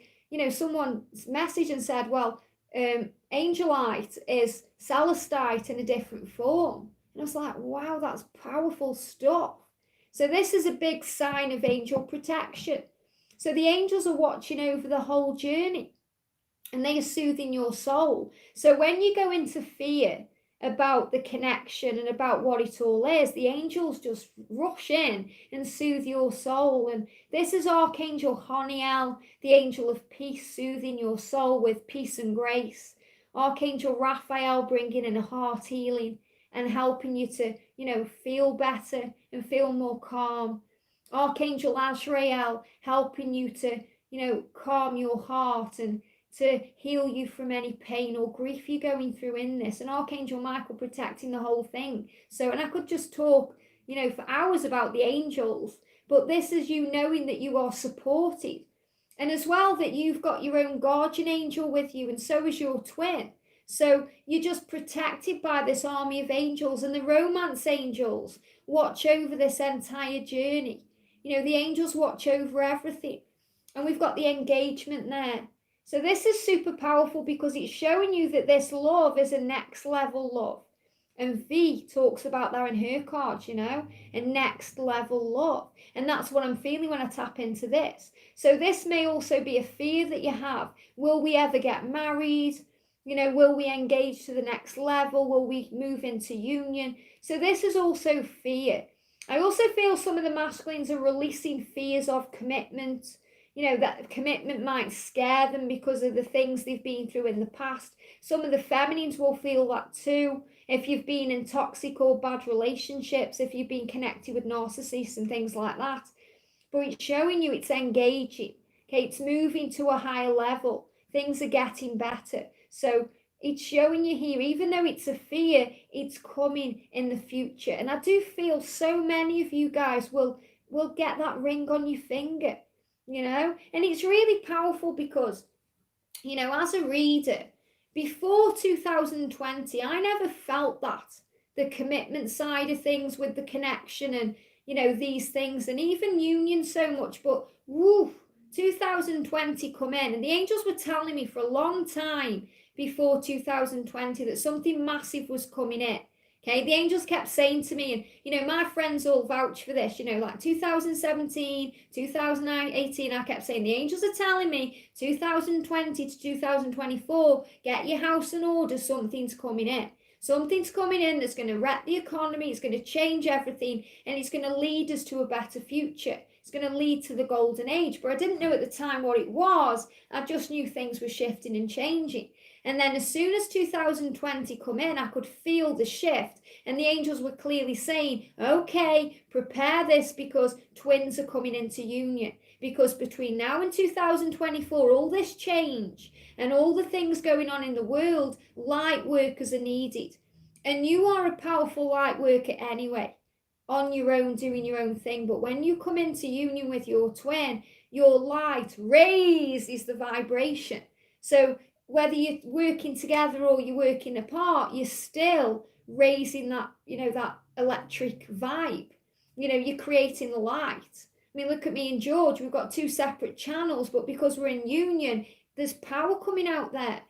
someone messaged and said, well, Angelite is Celestite in a different form. And I was like, wow, that's powerful stuff. So this is a big sign of angel protection. So the angels are watching over the whole journey and they are soothing your soul. So when you go into fear about the connection and about what it all is, the angels just rush in and soothe your soul. And this is Archangel Honiel, the angel of peace, soothing your soul with peace and grace. Archangel Raphael bringing in a heart healing and helping you to, feel better and feel more calm. Archangel Azrael helping you to, calm your heart and to heal you from any pain or grief you're going through in this. And Archangel Michael protecting the whole thing. So, and I could just talk, for hours about the angels, but this is you knowing that you are supported. And as well that you've got your own guardian angel with you, and so is your twin. So you're just protected by this army of angels, and the romance angels watch over this entire journey. The angels watch over everything. And we've got the engagement there. So this is super powerful because it's showing you that this love is a next level love. And V talks about that in her cards, a next level love. And that's what I'm feeling when I tap into this. So this may also be a fear that you have. Will we ever get married? Will we engage to the next level? Will we move into union? So this is also fear. I also feel some of the masculines are releasing fears of commitment. That commitment might scare them because of the things they've been through in the past. Some of the feminines will feel that too. If you've been in toxic or bad relationships, if you've been connected with narcissists and things like that. But it's showing you it's engaging. Okay, it's moving to a higher level. Things are getting better. So it's showing you here, even though it's a fear, it's coming in the future. And I do feel so many of you guys will get that ring on your finger. And it's really powerful because, as a reader, before 2020, I never felt that, the commitment side of things with the connection and, these things, and even union so much. But, 2020 come in, and the angels were telling me for a long time before 2020 that something massive was coming in. Okay, the angels kept saying to me, and my friends all vouch for this, like 2017, 2018, I kept saying, the angels are telling me 2020 to 2024, get your house in order, something's coming in. Something's coming in that's going to wreck the economy, it's going to change everything, and it's going to lead us to a better future. It's going to lead to the golden age. But I didn't know at the time what it was. I just knew things were shifting and changing. And then as soon as 2020 come in, I could feel the shift. And the angels were clearly saying, okay, prepare this because twins are coming into union. Because between now and 2024, all this change and all the things going on in the world, light workers are needed. And you are a powerful light worker anyway, on your own, doing your own thing. But when you come into union with your twin, your light raises the vibration. So whether you're working together or you're working apart, you're still raising that, that electric vibe. You're creating the light. I mean, look at me and George. We've got two separate channels, but because we're in union, there's power coming out there.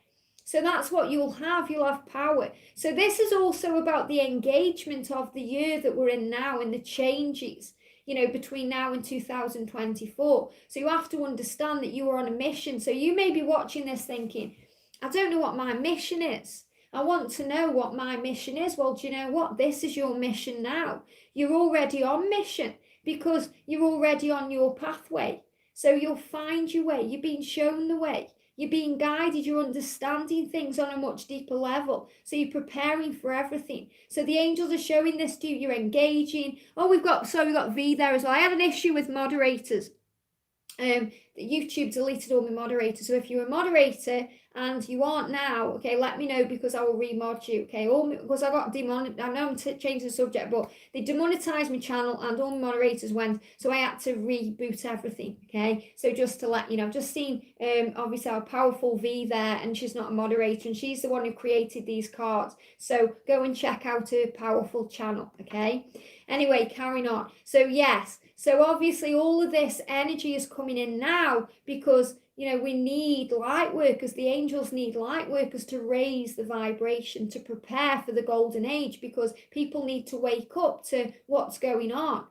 So that's what you'll have. You'll have power. So this is also about the engagement of the year that we're in now and the changes, between now and 2024. So you have to understand that you are on a mission. So you may be watching this thinking, I don't know what my mission is. I want to know what my mission is. Well, do you know what? This is your mission now. You're already on mission because you're already on your pathway. So you'll find your way. You're being shown the way. You're being guided. You're understanding things on a much deeper level. So you're preparing for everything. So the angels are showing this to you. You're engaging. Oh, we've got V there as well. I had an issue with moderators. YouTube deleted all my moderators. So if you're a moderator and you aren't now, okay, let me know because I will remod you, okay? Because I got demonetized. I know I'm changing the subject, but they demonetized my channel and all my moderators went, so I had to reboot everything, okay? So just to let you know, I've just seen obviously our powerful V there, and she's not a moderator, and she's the one who created these cards. So go and check out her powerful channel, okay? Anyway, carrying on. So yes, so obviously all of this energy is coming in now because, we need light workers. The angels need light workers to raise the vibration, to prepare for the golden age, because people need to wake up to what's going on.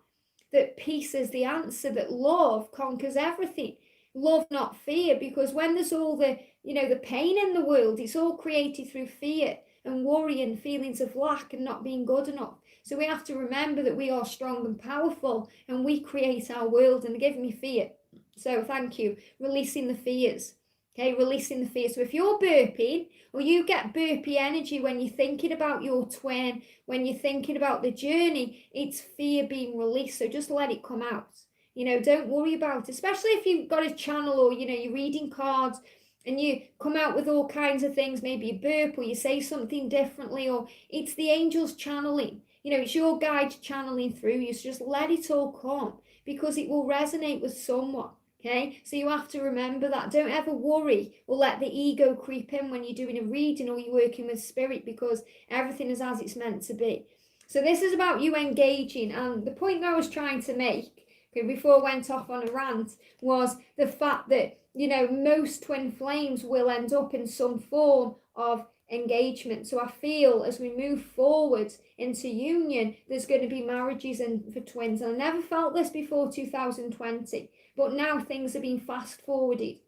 That peace is the answer, that love conquers everything. Love, not fear, because when there's all the, the pain in the world, it's all created through fear and worry and feelings of lack and not being good enough. So we have to remember that we are strong and powerful and we create our world. And give me fear. So thank you. Releasing the fears. Okay, releasing the fear. So if you're burping or you get burpy energy when you're thinking about your twin, when you're thinking about the journey, it's fear being released. So just let it come out. Don't worry about it, especially if you've got a channel or, you're reading cards and you come out with all kinds of things. Maybe you burp or you say something differently, or it's the angels channeling. It's your guide channeling through you. So just let it all come because it will resonate with someone. Okay, so you have to remember that. Don't ever worry or let the ego creep in when you're doing a reading or you're working with spirit, because everything is as it's meant to be. So this is about you engaging. And the point that I was trying to make, okay, before I went off on a rant, was the fact that, most twin flames will end up in some form of engagement. So I feel as we move forward into union, there's going to be marriages for twins. And I never felt this before 2020. But now things are being fast forwarded.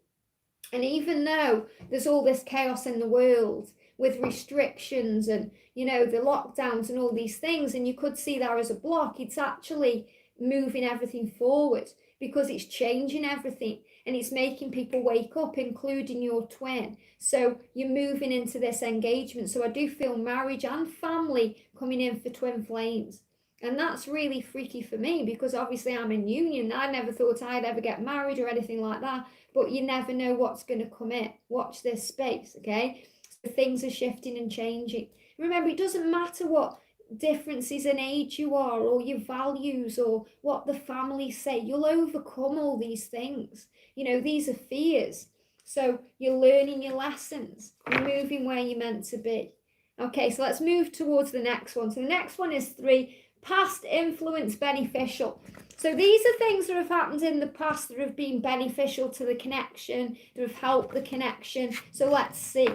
And even though there's all this chaos in the world with restrictions and, the lockdowns and all these things, and you could see that as a block, it's actually moving everything forward because it's changing everything and it's making people wake up, including your twin. So you're moving into this engagement. So I do feel marriage and family coming in for twin flames. And that's really freaky for me because obviously I'm in union. I never thought I'd ever get married or anything like that. But you never know what's going to come in. Watch this space, okay? So things are shifting and changing. Remember, it doesn't matter what differences in age you are or your values or what the family say. You'll overcome all these things. These are fears. So you're learning your lessons. You're moving where you're meant to be. Okay, so let's move towards the next one. So the next one is 3. Past influence beneficial. So these are things that have happened in the past that have been beneficial to the connection, that have helped the connection. So let's see.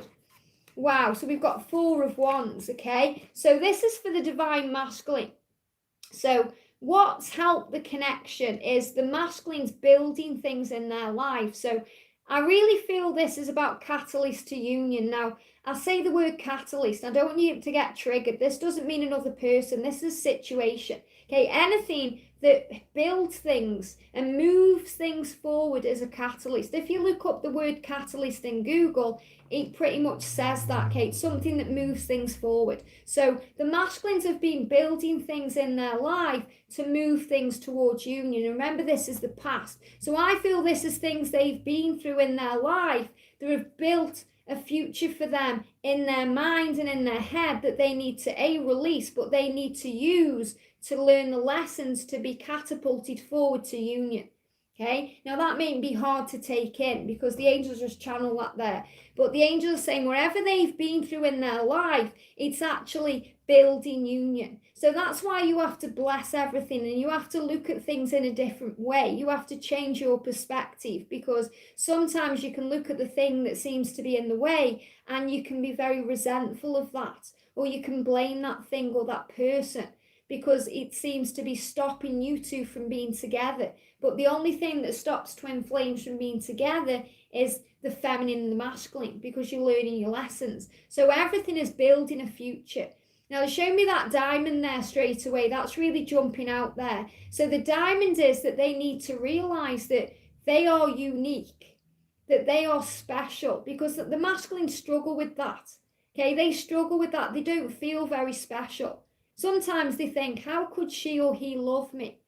Wow, so we've got 4 of Wands, okay? So this is for the divine masculine. So what's helped the connection is the masculines building things in their life. So I really feel this is about catalyst to union. Now, I say the word catalyst. I don't want you to get triggered. This doesn't mean another person. This is a situation. Okay, anything that builds things and moves things forward is a catalyst. If you look up the word catalyst in Google, it pretty much says that, okay? It's something that moves things forward. So the masculines have been building things in their life to move things towards union. Remember, this is the past. So I feel this is things they've been through in their life that have built a future for them in their mind and in their head that they need to release, but they need to use to learn the lessons to be catapulted forward to union. Okay, now that may be hard to take in because the angels just channel that there. But the angels are saying wherever they've been through in their life, it's actually building union. So that's why you have to bless everything and you have to look at things in a different way. You have to change your perspective because sometimes you can look at the thing that seems to be in the way and you can be very resentful of that, or you can blame that thing or that person because it seems to be stopping you two from being together. But the only thing that stops twin flames from being together is the feminine and the masculine, because you're learning your lessons. So everything is building a future. Now, show me that diamond there straight away. That's really jumping out there. So the diamond is that they need to realize that they are unique, that they are special, because the masculine struggle with that. Okay, they struggle with that. They don't feel very special. Sometimes they think, how could she or he love me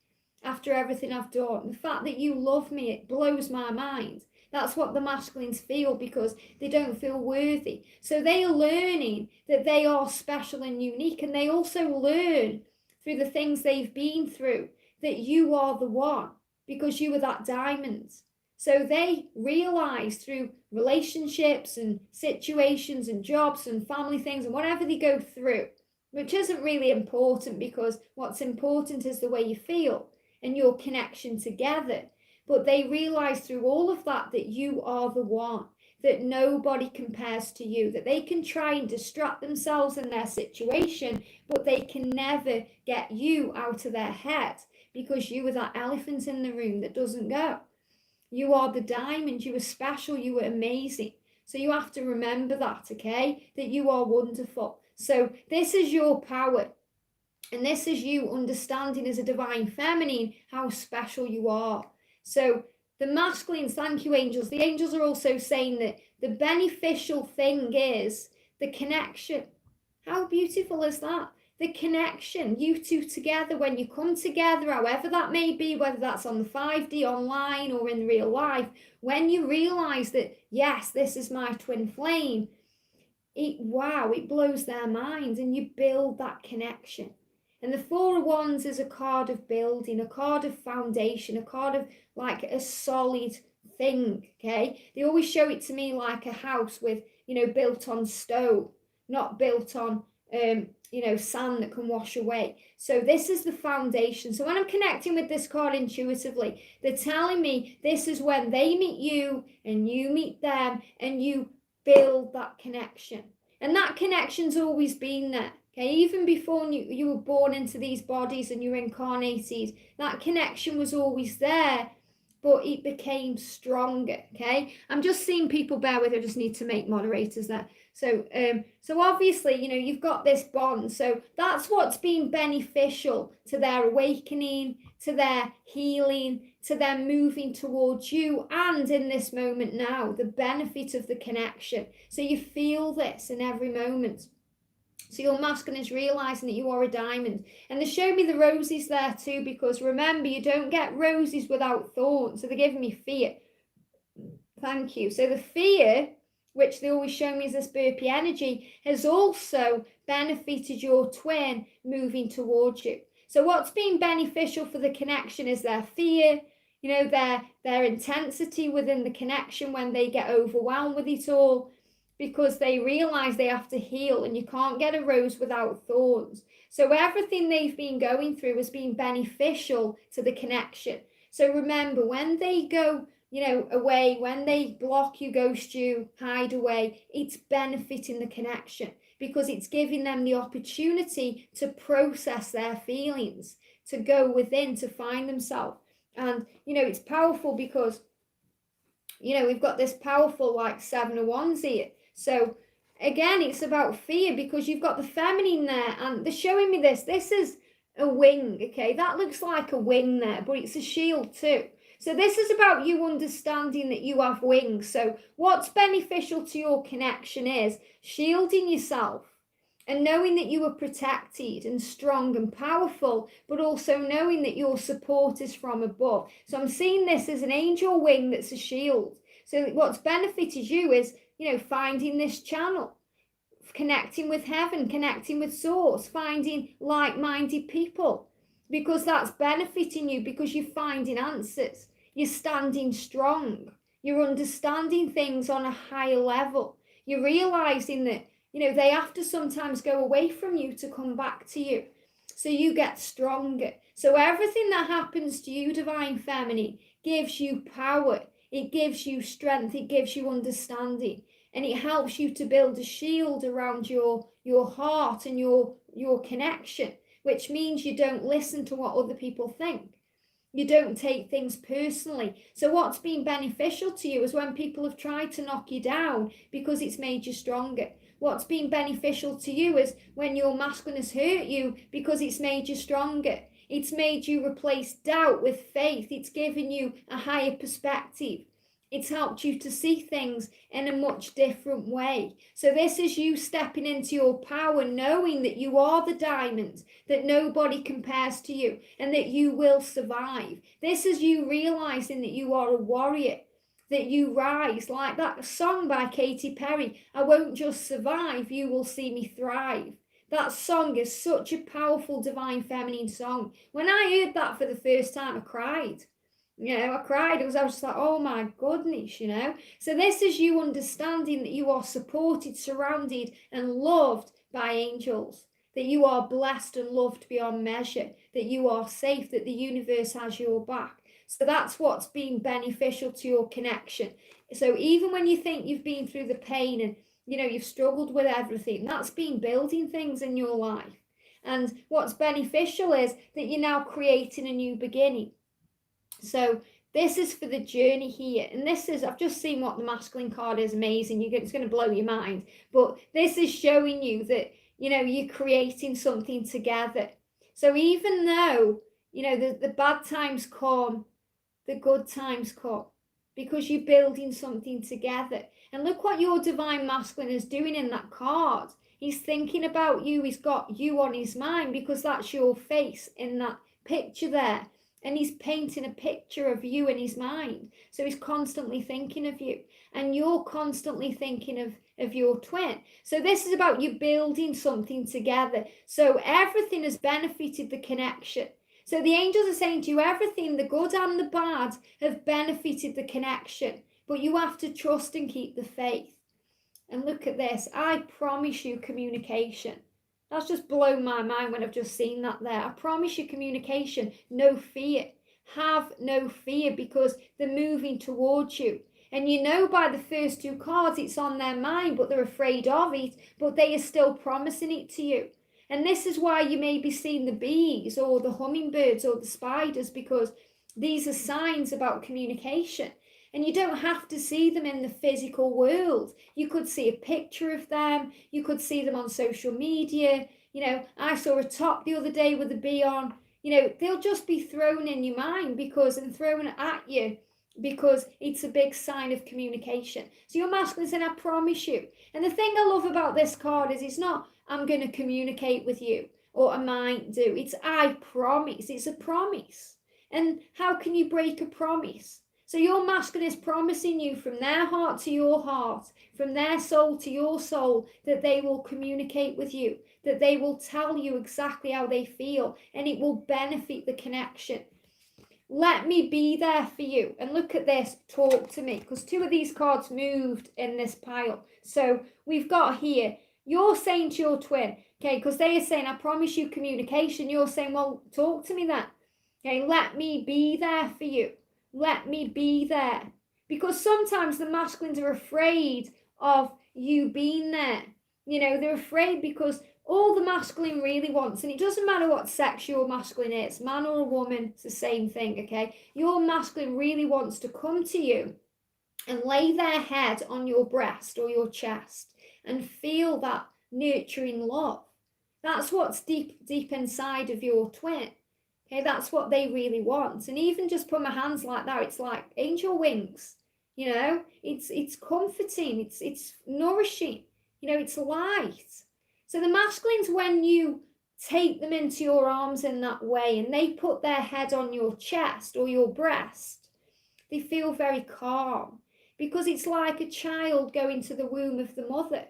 after everything I've done? The fact that you love me, it blows my mind. That's what the masculines feel because they don't feel worthy. So they are learning that they are special and unique, and they also learn through the things they've been through that you are the one because you are that diamond. So they realize through relationships and situations and jobs and family things and whatever they go through, which isn't really important because what's important is the way you feel and your connection together. But they realize through all of that that you are the one, that nobody compares to you, that they can try and distract themselves in their situation, but they can never get you out of their head because you are that elephant in the room that doesn't go. You are the diamond, you are special, you are amazing. So you have to remember that, okay? That you are wonderful. So this is your power. And this is you understanding as a divine feminine how special you are. So the masculines, thank you, angels. The angels are also saying that the beneficial thing is the connection. How beautiful is that? The connection, you two together, when you come together, however that may be, whether that's on the 5D, online, or in real life, when you realize that, yes, this is my twin flame, it blows their minds, and you build that connection. And the Four of Wands is a card of building, a card of foundation, a card of like a solid thing, okay? They always show it to me like a house with, built on stone, not built on, sand that can wash away. So this is the foundation. So when I'm connecting with this card intuitively, they're telling me this is when they meet you and you meet them and you build that connection. And that connection's always been there. Okay, even before you were born into these bodies and you were incarnated, that connection was always there, but it became stronger. Okay, I'm just seeing people, bear with, I just need to make moderators there. So obviously, you've got this bond. So that's what's been beneficial to their awakening, to their healing, to them moving towards you, and in this moment now, the benefit of the connection. So you feel this in every moment. So your masculine is realizing that you are a diamond. And they show me the roses there too, because remember, you don't get roses without thorns. So they're giving me fear. Thank you. So the fear, which they always show me as this burpee energy, has also benefited your twin moving towards you. So what's been beneficial for the connection is their fear, their intensity within the connection when they get overwhelmed with it all, because they realize they have to heal, and you can't get a rose without thorns. So everything they've been going through has been beneficial to the connection. So remember, when they go away, when they block you, ghost you, hide away, it's benefiting the connection because it's giving them the opportunity to process their feelings, to go within, to find themselves. And, it's powerful because, we've got this powerful like 7 of Wands here. So again, it's about fear because you've got the feminine there, and they're showing me this. This is a wing, okay? That looks like a wing there, but it's a shield too. So this is about you understanding that you have wings. So what's beneficial to your connection is shielding yourself and knowing that you are protected and strong and powerful, but also knowing that your support is from above. So I'm seeing this as an angel wing that's a shield. So what's benefited you is, finding this channel, connecting with heaven, connecting with source, finding like-minded people, because that's benefiting you because you're finding answers. You're standing strong. You're understanding things on a higher level. You're realizing that, they have to sometimes go away from you to come back to you. So you get stronger. So everything that happens to you, Divine Feminine, gives you power. It gives you strength. It gives you understanding. And it helps you to build a shield around your heart and your connection, which means you don't listen to what other people think. You don't take things personally. So what's been beneficial to you is when people have tried to knock you down because it's made you stronger. What's been beneficial to you is when your masculine has hurt you because it's made you stronger. It's made you replace doubt with faith. It's given you a higher perspective. It's helped you to see things in a much different way. So this is you stepping into your power, knowing that you are the diamond, that nobody compares to you, and that you will survive. This is you realizing that you are a warrior, that you rise, like that song by Katy Perry, I won't just survive, you will see me thrive. That song is such a powerful Divine Feminine song. When I heard that for the first time, I cried. I cried. I was just like, oh my goodness, So this is you understanding that you are supported, surrounded, and loved by angels. That you are blessed and loved beyond measure. That you are safe, that the universe has your back. So that's what's been beneficial to your connection. So even when you think you've been through the pain and, you've struggled with everything, that's been building things in your life. And what's beneficial is that you're now creating a new beginning. So this is for the journey here. And this is, I've just seen what the masculine card is, amazing. It's going to blow your mind. But this is showing you that, you're creating something together. So even though, the bad times come, the good times come. Because you're building something together. And look what your Divine Masculine is doing in that card. He's thinking about you. He's got you on his mind because that's your face in that picture there. And he's painting a picture of you in his mind. So he's constantly thinking of you. And you're constantly thinking of your twin. So this is about you building something together. So everything has benefited the connection. So the angels are saying to you, everything, the good and the bad, have benefited the connection. But you have to trust and keep the faith. And look at this. I promise you communication. That's just blown my mind when I've just seen that there. I promise you communication, no fear. Have no fear because they're moving towards you. And by the first two cards, it's on their mind, but they're afraid of it, but they are still promising it to you. And this is why you may be seeing the bees or the hummingbirds or the spiders, because these are signs about communication. And you don't have to see them in the physical world. You could see a picture of them. You could see them on social media. I saw a top the other day with a bee on. They'll just be thrown in your mind and thrown at you because it's a big sign of communication. So your masculine saying, I promise you. And the thing I love about this card is it's not, I'm going to communicate with you or I might do. It's I promise. It's a promise. And how can you break a promise? So your masculine is promising you from their heart to your heart, from their soul to your soul, that they will communicate with you, that they will tell you exactly how they feel, and it will benefit the connection. Let me be there for you. And look at this, talk to me, because two of these cards moved in this pile. So we've got here, you're saying to your twin, okay, because they are saying, I promise you communication. You're saying, well, talk to me then. Okay, let me be there for you. Let me be there. Because sometimes the masculines are afraid of you being there. They're afraid because all the masculine really wants, and it doesn't matter what sex your masculine is, man or a woman, it's the same thing, okay? Your masculine really wants to come to you and lay their head on your breast or your chest and feel that nurturing love. That's what's deep inside of your twin. Okay, that's what they really want. And even just put my hands like that, it's like angel wings. It's comforting, it's nourishing, it's light. So the masculines, when you take them into your arms in that way and they put their head on your chest or your breast, they feel very calm because it's like a child going to the womb of the mother.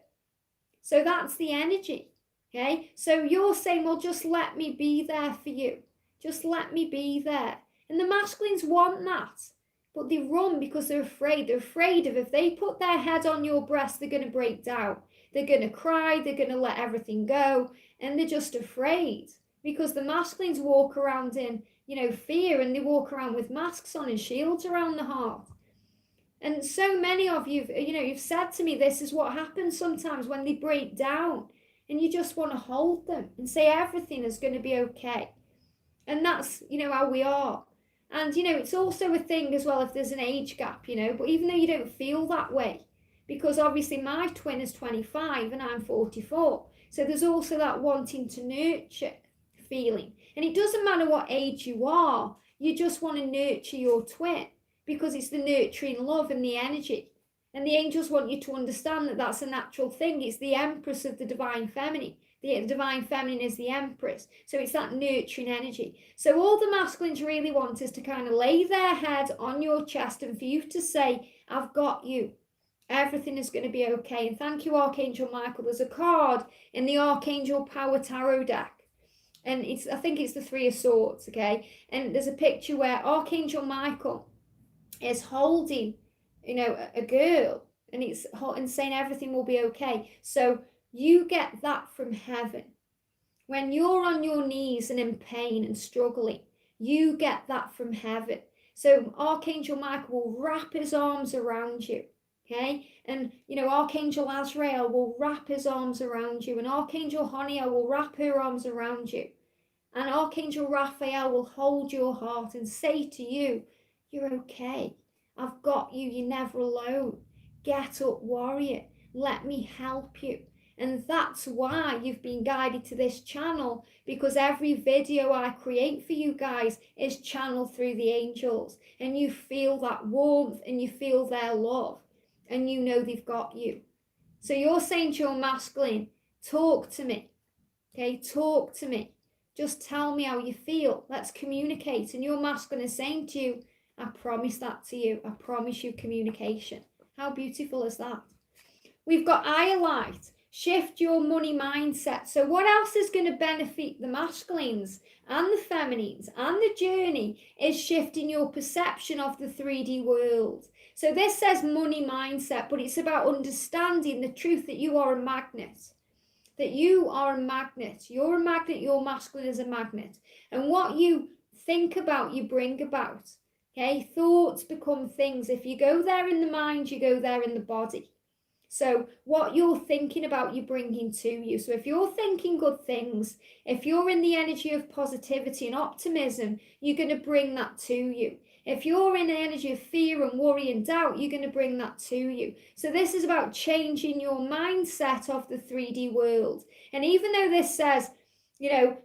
So that's the energy. Okay, so you're saying, well, just let me be there for you. Just let me be there. And the masculines want that. but they run because they're afraid. They're afraid of if they put their head on your breast, they're going to break down. They're going to cry, they're going to let everything go, and they're just afraid because the masculines walk around in, fear, and they walk around with masks on and shields around the heart. And so many of you, you've said to me, this is what happens sometimes when they break down, and you just want to hold them and say everything is going to be okay. And that's, how we are. And, it's also a thing as well if there's an age gap, but even though you don't feel that way, because obviously my twin is 25 and I'm 44. So there's also that wanting to nurture feeling. And it doesn't matter what age you are, you just want to nurture your twin because it's the nurturing love and the energy. And the angels want you to understand that that's a natural thing. It's the empress of the divine feminine. The divine feminine is the empress. So it's that nurturing energy. So all the masculines really want is to kind of lay their head on your chest and for you to say, I've got you. Everything is going to be okay. And thank you, Archangel Michael. There's a card in the Archangel Power Tarot deck. And I think it's the Three of Swords, okay? And there's a picture where Archangel Michael is holding, a girl, and it's and saying everything will be okay. So you get that from heaven. When you're on your knees and in pain and struggling, you get that from heaven. So Archangel Michael will wrap his arms around you, okay? And, Archangel Azrael will wrap his arms around you, and Archangel Honiel will wrap her arms around you. And Archangel Raphael will hold your heart and say to you, you're okay. I've got you. You're never alone. Get up, warrior. Let me help you. And that's why you've been guided to this channel, because every video I create for you guys is channeled through the angels. And you feel that warmth and you feel their love. And you know they've got you. So you're saying to your masculine, talk to me. Okay, talk to me. Just tell me how you feel. Let's communicate. And your masculine is saying to you, I promise that to you. I promise you communication. How beautiful is that? We've got Iolite. Shift your money mindset. So what else is going to benefit the masculines and the feminines and the journey is shifting your perception of the 3D world. So this says money mindset, but it's about understanding the truth that you are a magnet. That you are a magnet. You're a magnet. Your masculine is a magnet. And what you think about, you bring about. Okay, thoughts become things. If you go there in the mind, you go there in the body. So what you're thinking about, you're bringing to you. So if you're thinking good things, if you're in the energy of positivity and optimism, you're going to bring that to you. If you're in the energy of fear and worry and doubt, you're going to bring that to you. So this is about changing your mindset of the 3D world. And even though this says,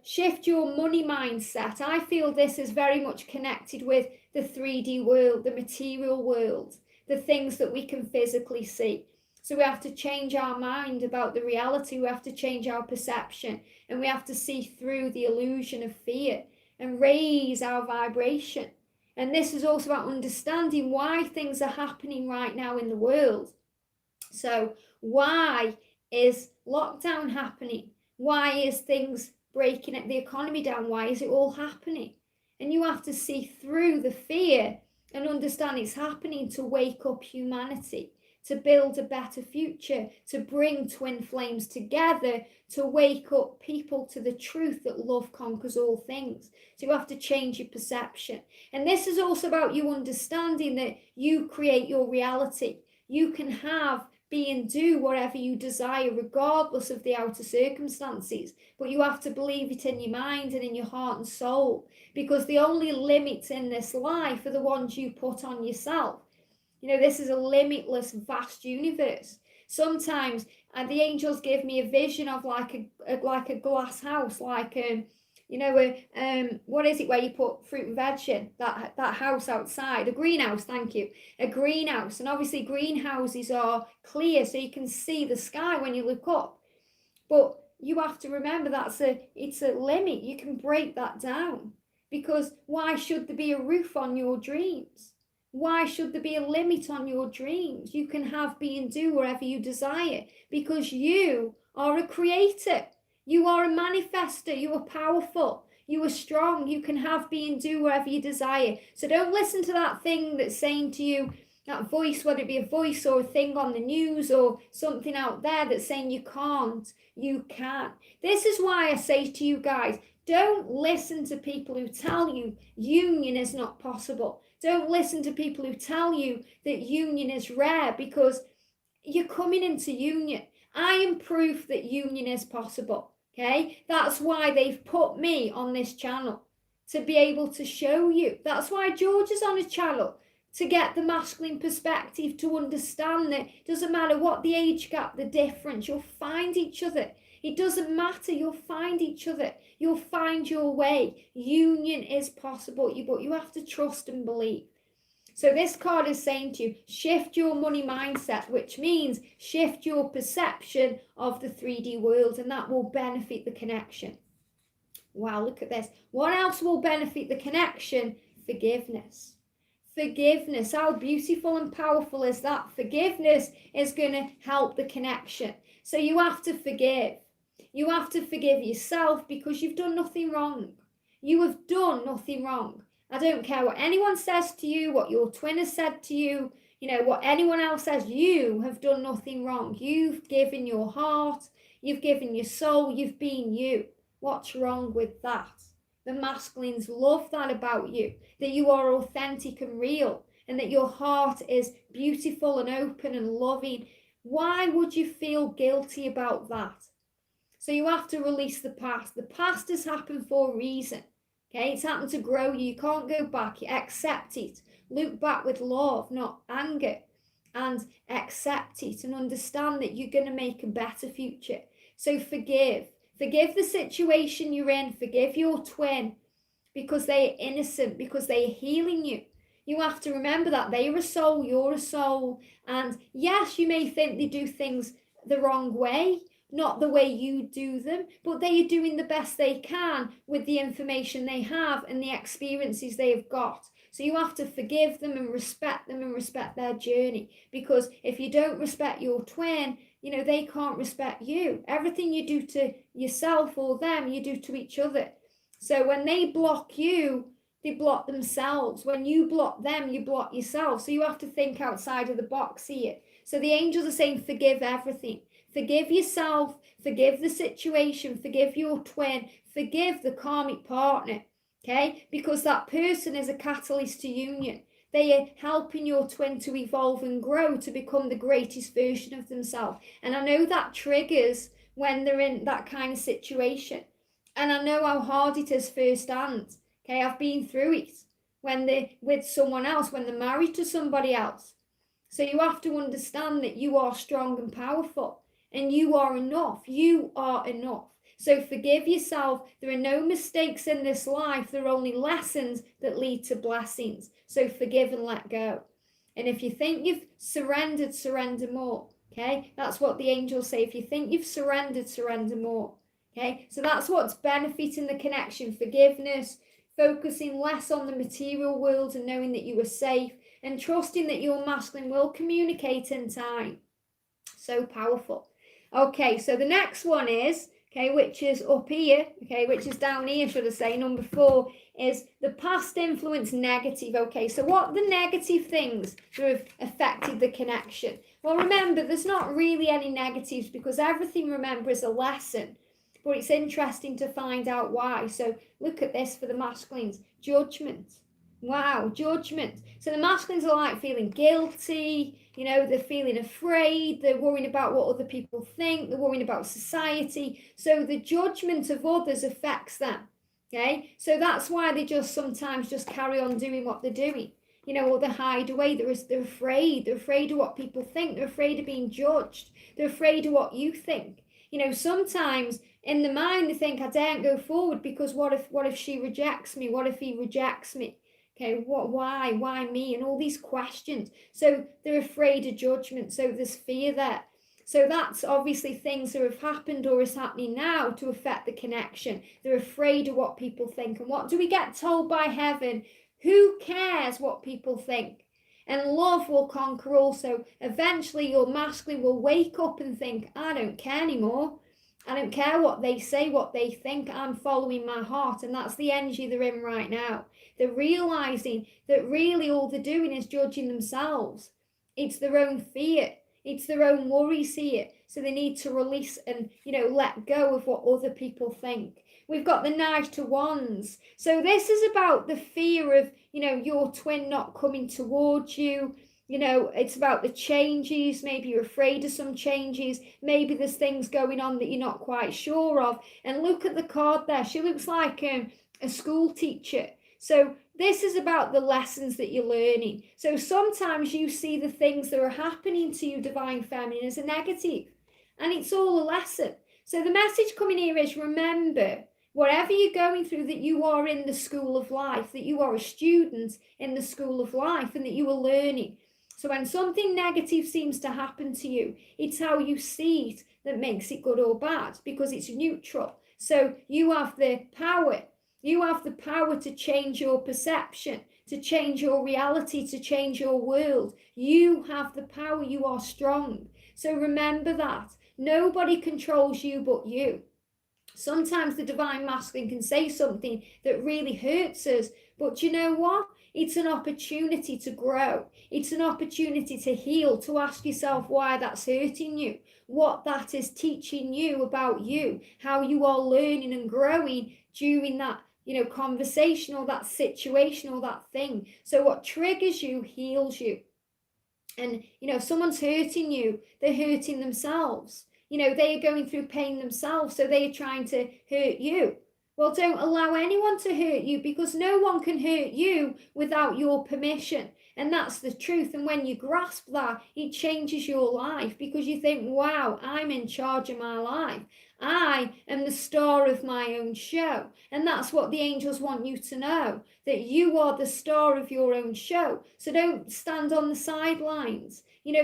shift your money mindset, I feel this is very much connected with the 3D world, the material world, the things that we can physically see. So we have to change our mind about the reality. We have to change our perception, and we have to see through the illusion of fear and raise our vibration. And this is also about understanding why things are happening right now in the world. So why is lockdown happening? Why is things breaking the economy down? Why is it all happening? And you have to see through the fear and understand it's happening to wake up humanity, to build a better future, to bring twin flames together, to wake up people to the truth that love conquers all things. So you have to change your perception. And this is also about you understanding that you create your reality. You can have, be and do whatever you desire regardless of the outer circumstances, but you have to believe it in your mind and in your heart and soul, because the only limits in this life are the ones you put on yourself. This is a limitless, vast universe. Sometimes the angels give me a vision of like a glass house, like what is it where you put fruit and veg in? That house outside, a greenhouse. Thank you, a greenhouse. And obviously, greenhouses are clear, so you can see the sky when you look up. But you have to remember it's a limit. You can break that down, because why should there be a roof on your dreams? Why should there be a limit on your dreams? You can have, be and do whatever you desire, because you are a creator. You are a manifester. You are powerful. You are strong. You can have, be, and do whatever you desire. So don't listen to that thing that's saying to you, that voice, whether it be a voice or a thing on the news or something out there that's saying you can't. You can. This is why I say to you guys, don't listen to people who tell you union is not possible. Don't listen to people who tell you that union is rare, because you're coming into union. I am proof that union is possible. Okay, that's why they've put me on this channel, to be able to show you. That's why George is on a channel, to get the masculine perspective, to understand that it doesn't matter what the age gap, the difference, you'll find each other. It doesn't matter, you'll find each other. You'll find your way. Union is possible, but you have to trust and believe. So this card is saying to you, shift your money mindset, which means shift your perception of the 3D world, and that will benefit the connection. Wow, look at this. What else will benefit the connection? Forgiveness. Forgiveness. How beautiful and powerful is that? Forgiveness is going to help the connection. So you have to forgive. You have to forgive yourself, because you've done nothing wrong. You have done nothing wrong. I don't care what anyone says to you, what your twin has said to you, what anyone else says, you have done nothing wrong. You've given your heart, you've given your soul, you've been you. What's wrong with that? The masculines love that about you, that you are authentic and real, and that your heart is beautiful and open and loving. Why would you feel guilty about that? So you have to release the past. The past has happened for a reason. Okay, it's happened to grow you. You can't go back. You accept it. Look back with love, not anger, and accept it and understand that you're going to make a better future. So forgive. Forgive the situation you're in. Forgive your twin, because they are innocent, because they are healing you. You have to remember that they are a soul, you're a soul. And yes, you may think they do things the wrong way, not the way you do them, but they are doing the best they can with the information they have and the experiences they have got. So you have to forgive them and respect their journey, because if you don't respect your twin, they can't respect you. Everything you do to yourself or them, you do to each other. So when they block you, they block themselves. When you block them, you block yourself. So you have to think outside of the box here. So the angels are saying, forgive everything. Forgive yourself, forgive the situation, forgive your twin, forgive the karmic partner, okay? Because that person is a catalyst to union. They are helping your twin to evolve and grow to become the greatest version of themselves. And I know that triggers when they're in that kind of situation. And I know how hard it is firsthand, okay? I've been through it when they're with someone else, when they're married to somebody else. So you have to understand that you are strong and powerful. And you are enough. You are enough. So forgive yourself. There are no mistakes in this life. There are only lessons that lead to blessings. So forgive and let go. And if you think you've surrendered, surrender more. Okay? That's what the angels say. If you think you've surrendered, surrender more. Okay? So that's what's benefiting the connection. Forgiveness, focusing less on the material world and knowing that you are safe, and trusting that your masculine will communicate in time. So powerful. Okay, so the next one is, okay, which is up here, okay, which is down here, should I say, number 4, is the past influence negative. Okay, so what are the negative things that have affected the connection? Well, remember, there's not really any negatives, because everything, remember, is a lesson. But it's interesting to find out why. So look at this for the masculines. Judgment. Wow, judgment. So the masculines are like feeling guilty, they're feeling afraid, they're worrying about what other people think, they're worrying about society. So the judgment of others affects them, okay? So that's why they just sometimes just carry on doing what they're doing, or they hide away. They're afraid. They're afraid of what people think. They're afraid of being judged. They're afraid of what you think. Sometimes in the mind they think, I daren't go forward because what if she rejects me? What if he rejects me? Okay, why me? And all these questions. So they're afraid of judgment. So there's fear there. So that's obviously things that have happened or is happening now to affect the connection. They're afraid of what people think. And what do we get told by heaven? Who cares what people think? And love will conquer also. Eventually your masculine will wake up and think, I don't care anymore. I don't care what they say, what they think. I'm following my heart. And that's the energy they're in right now. They're realizing that really all they're doing is judging themselves. It's their own fear. It's their own worries here. So they need to release and, let go of what other people think. We've got the Knight of Wands. So this is about the fear of, your twin not coming towards you. It's about the changes. Maybe you're afraid of some changes. Maybe there's things going on that you're not quite sure of. And look at the card there. She looks like a school teacher. So this is about the lessons that you're learning. So sometimes you see the things that are happening to you, Divine Feminine, as a negative. And it's all a lesson. So the message coming here is, remember, whatever you're going through, that you are in the school of life, that you are a student in the school of life, and that you are learning. So when something negative seems to happen to you, it's how you see it that makes it good or bad, because it's neutral. So you have the power. You have the power to change your perception, to change your reality, to change your world. You have the power. You are strong. So remember that. Nobody controls you but you. Sometimes the Divine Masculine can say something that really hurts us, but you know what? It's an opportunity to grow. It's an opportunity to heal, to ask yourself why that's hurting you, what that is teaching you about you, how you are learning and growing during that, conversation or that situation or that thing. So what triggers you heals you. And, if someone's hurting you, they're hurting themselves. They are going through pain themselves, so they are trying to hurt you. Well, don't allow anyone to hurt you, because no one can hurt you without your permission. And that's the truth. And when you grasp that, it changes your life, because you think, wow, I'm in charge of my life. I am the star of my own show. And that's what the angels want you to know, that you are the star of your own show. So don't stand on the sidelines.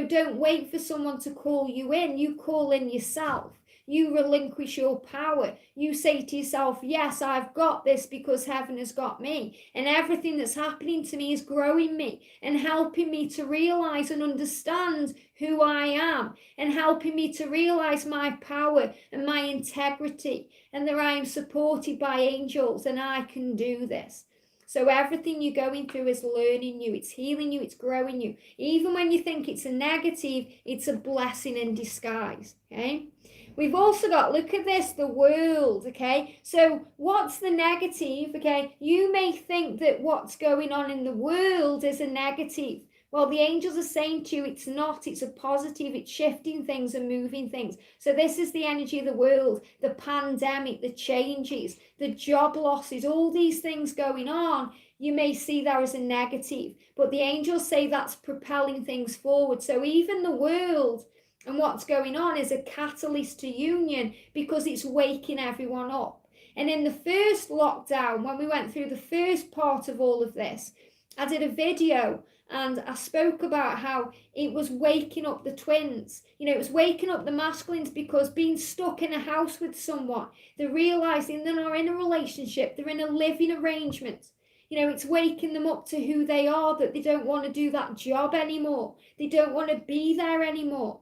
Don't wait for someone to call you in. You call in yourself. You relinquish your power. You say to yourself, yes, I've got this because heaven has got me. And everything that's happening to me is growing me and helping me to realize and understand who I am, and helping me to realize my power and my integrity, and that I am supported by angels and I can do this. So everything you're going through is learning you, it's healing you, it's growing you. Even when you think it's a negative, it's a blessing in disguise, okay? We've also got, look at this, the world, okay? So what's the negative, okay? You may think that what's going on in the world is a negative. Well, the angels are saying to you, it's not, it's a positive, it's shifting things and moving things. So this is the energy of the world, the pandemic, the changes, the job losses, all these things going on. You may see that as a negative, but the angels say that's propelling things forward. So even the world and what's going on is a catalyst to union, because it's waking everyone up. And in the first lockdown, when we went through the first part of all of this, I did a video and I spoke about how it was waking up the twins. It was waking up the masculines, because being stuck in a house with someone, they're realizing they're not in a relationship, they're in a living arrangement. It's waking them up to who they are, that they don't want to do that job anymore. They don't want to be there anymore.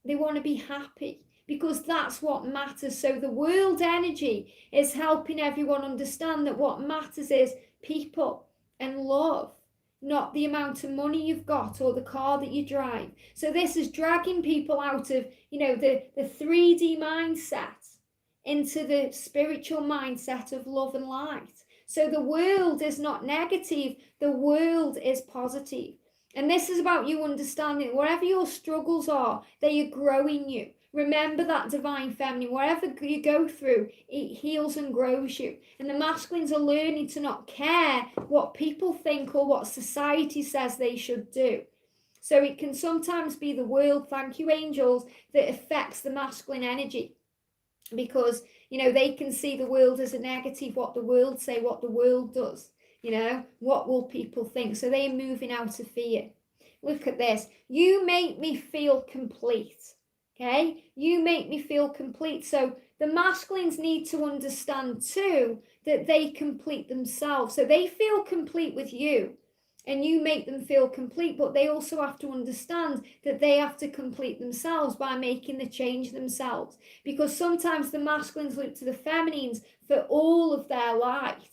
They want to be happy, because that's what matters. So the world energy is helping everyone understand that what matters is people and love, not the amount of money you've got or the car that you drive. So this is dragging people out of, the 3D mindset into the spiritual mindset of love and light. So the world is not negative, the world is positive. And this is about you understanding whatever your struggles are, they are growing you. Remember that, Divine Feminine, whatever you go through, it heals and grows you. And the masculines are learning to not care what people think or what society says they should do. So it can sometimes be the world, thank you angels, that affects the masculine energy. Because, they can see the world as a negative, what the world say, what the world does. What will people think? So they're moving out of fear. Look at this. You make me feel complete. Okay? You make me feel complete. So the masculines need to understand too that they complete themselves. So they feel complete with you. and you make them feel complete, but they also have to understand that they have to complete themselves by making the change themselves, because sometimes the masculines look to the feminines for all of their light,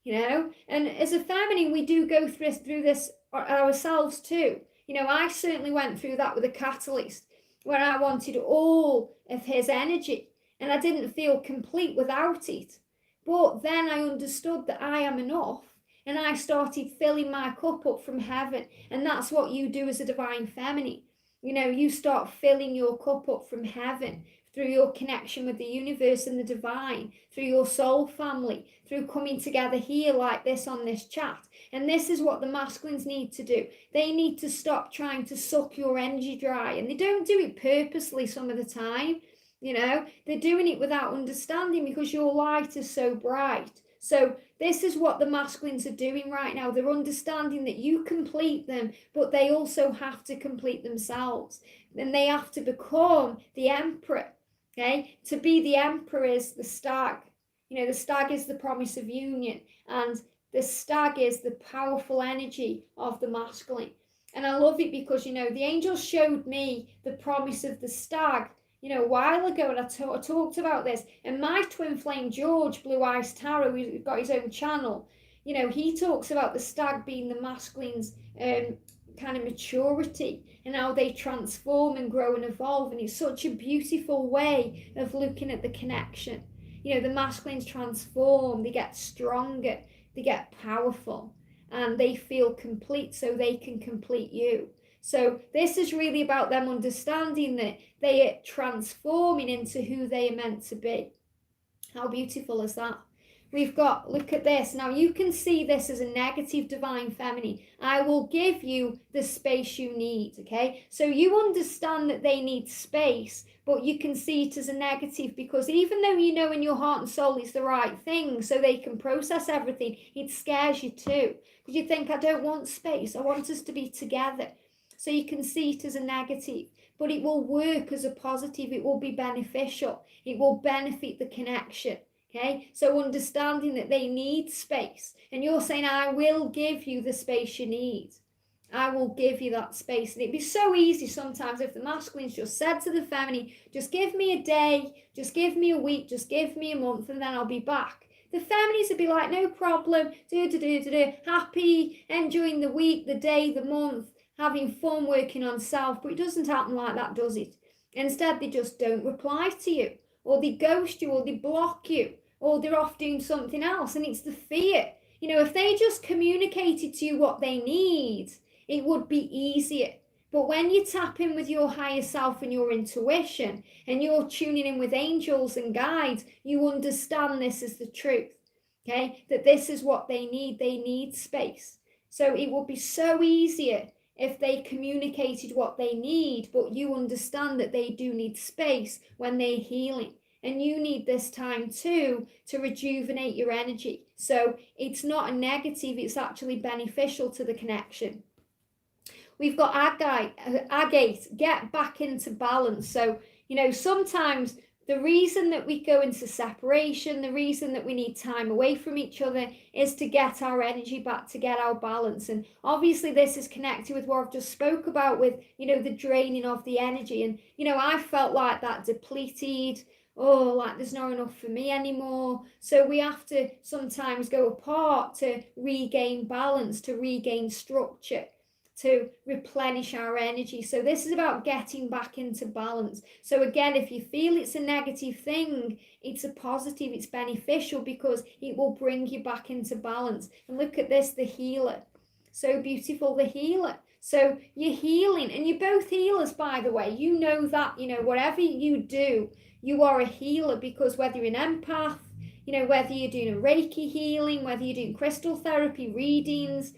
and as a feminine we do go through this ourselves too. I certainly went through that with a catalyst, where I wanted all of his energy and I didn't feel complete without it. But then I understood that I am enough, and I started filling my cup up from heaven. And that's what you do as a divine feminine. You start filling your cup up from heaven through your connection with the universe and the divine, through your soul family, through coming together here like this on this chat. And this is what the masculines need to do. They need to stop trying to suck your energy dry. And they don't do it purposely some of the time. They're doing it without understanding, because your light is so bright. So this is what the masculines are doing right now. They're understanding that you complete them, but they also have to complete themselves. And they have to become the emperor. Okay? To be the emperor is the stag. The stag is the promise of union, and the stag is the powerful energy of the masculine. And I love it because, the angels showed me the promise of the stag a while ago, and I talked about this. And my twin flame George, Blue Eyes Tarot, who's got his own channel, he talks about the stag being the masculine's kind of maturity, and how they transform and grow and evolve. And it's such a beautiful way of looking at the connection. The masculines transform, they get stronger, they get powerful, and they feel complete so they can complete you. So this is really about them understanding that they are transforming into who they are meant to be. How beautiful is that? We've got, look at this. Now you can see this as a negative divine feminine. I will give you the space you need, okay? So you understand that they need space, but you can see it as a negative, because even though you know in your heart and soul it's the right thing, so they can process everything, it scares you too. Because you think, I don't want space, I want us to be together. So you can see it as a negative, but it will work as a positive. It will be beneficial. It will benefit the connection. Okay, so understanding that they need space, and you're saying, I will give you the space you need. I will give you that space. And it'd be so easy sometimes if the masculines just said to the feminine, just give me a day, just give me a week, just give me a month, and then I'll be back. The feminines would be like, no problem, happy, enjoying the week, the day, the month, having fun, working on self. But it doesn't happen like that, does it? Instead, they just don't reply to you, or they ghost you, or they block you, or they're off doing something else. And it's the fear. If they just communicated to you what they need, it would be easier. But when you tap in with your higher self and your intuition, and you're tuning in with angels and guides, you understand this is the truth. Okay, that this is what they need. They need space. So it would be so easier if they communicated what they need, but you understand that they do need space when they're healing. And you need this time too to rejuvenate your energy. So it's not a negative, it's actually beneficial to the connection. We've got agate, get back into balance. So, sometimes the reason that we go into separation, the reason that we need time away from each other, is to get our energy back, to get our balance. And obviously this is connected with what I've just spoke about with, the draining of the energy. And, I felt like that depleted, like there's not enough for me anymore. So we have to sometimes go apart to regain balance, to regain structure, to replenish our energy. So this is about getting back into balance. So again, if you feel it's a negative thing, it's a positive, it's beneficial, because it will bring you back into balance. And look at this, the healer. So beautiful, the healer. So you're healing, and you're both healers, by the way. You know that, whatever you do, you are a healer, because whether you're an empath, whether you're doing a Reiki healing, whether you're doing crystal therapy, readings,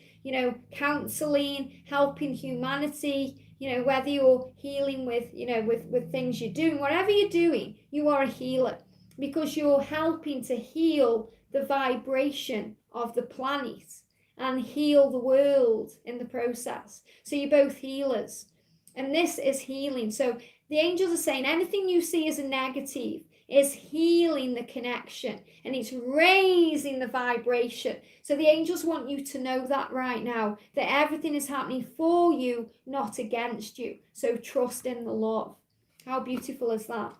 counseling, helping humanity, whether you're healing with, with things you're doing, whatever you're doing, you are a healer, because you're helping to heal the vibration of the planet and heal the world in the process. So you're both healers, and this is healing. So the angels are saying anything you see as a negative is healing the connection, and it's raising the vibration. So the angels want you to know that right now, that everything is happening for you, not against you. So trust in the love. How beautiful is that?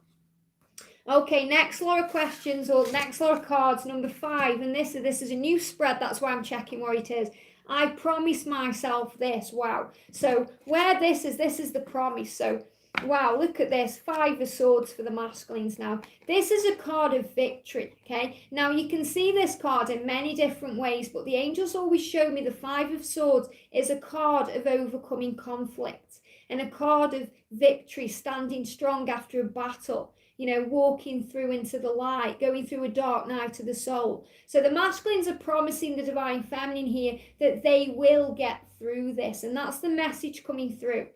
Okay, next lot of questions, or next lot of cards, number 5, and this is a new spread, that's why I'm checking where it is. I promise myself this. Wow. So where this is the promise. So wow, look at this. 5 of Swords for the masculines now. This is a card of victory, okay? Now, you can see this card in many different ways, but the angels always show me the 5 of Swords is a card of overcoming conflict and a card of victory, standing strong after a battle. You know, walking through into the light, going through a dark night of the soul. So the masculines are promising the divine feminine here that they will get through this. And that's the message coming through.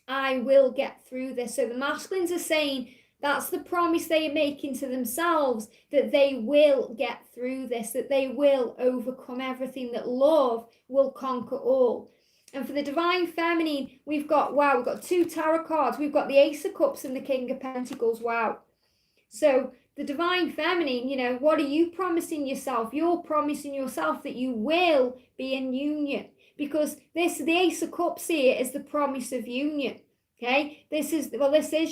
I will get through this. So the masculines are saying that's the promise they are making to themselves, that they will get through this, that they will overcome everything, that love will conquer all. And for the divine feminine, we've got 2 tarot cards. We've got the Ace of Cups and the King of Pentacles. Wow. So the divine feminine, you know, what are you promising yourself? You're promising yourself that you will be in union, because the Ace of Cups here is the promise of union. Okay, this is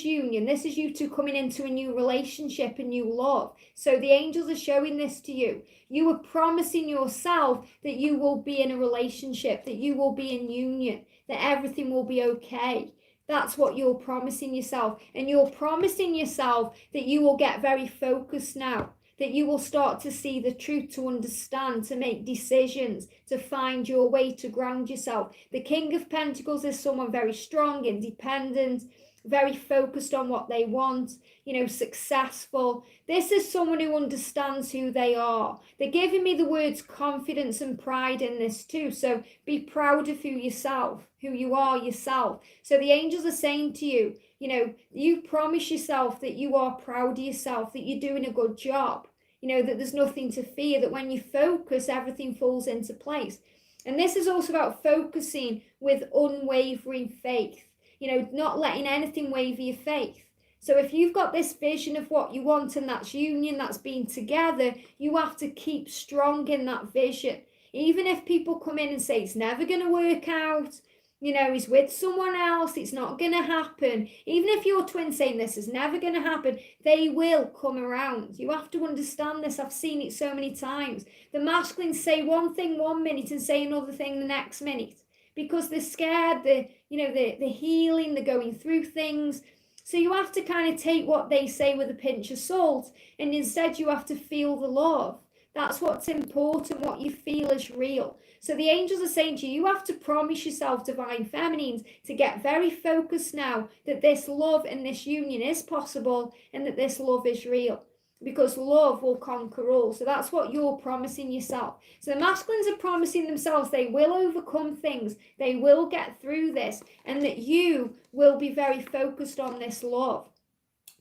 union. This is you two coming into a new relationship, a new love. So the angels are showing this to you. You are promising yourself that you will be in a relationship, that you will be in union, that everything will be okay. That's what you're promising yourself. And you're promising yourself that you will get very focused now, that you will start to see the truth, to understand, to make decisions, to find your way, to ground yourself. The King of Pentacles is someone very strong, independent, very focused on what they want, you know, successful. This is someone who understands who they are. They're giving me the words confidence and pride in this too. So be proud of who you are yourself. So the angels are saying to you, you know, you promise yourself that you are proud of yourself, that you're doing a good job, you know, that there's nothing to fear, that when you focus, everything falls into place. And this is also about focusing with unwavering faith. You know, not letting anything waver your faith. So if you've got this vision of what you want, and that's union, that's being together, you have to keep strong in that vision. Even if people come in and say it's never going to work out, you know, he's with someone else, it's not going to happen. Even if your twin saying this is never going to happen, they will come around. You have to understand this. I've seen it so many times. The masculines say one thing 1 minute and say another thing the next minute, because they're scared, they're healing, they're going through things. So you have to kind of take what they say with a pinch of salt, and instead you have to feel the love. That's what's important, what you feel is real. So the angels are saying to you, you have to promise yourself, divine feminines, to get very focused now, that this love and this union is possible, and that this love is real. Because love will conquer all. So that's what you're promising yourself. So the masculines are promising themselves they will overcome things, they will get through this, and that you will be very focused on this love,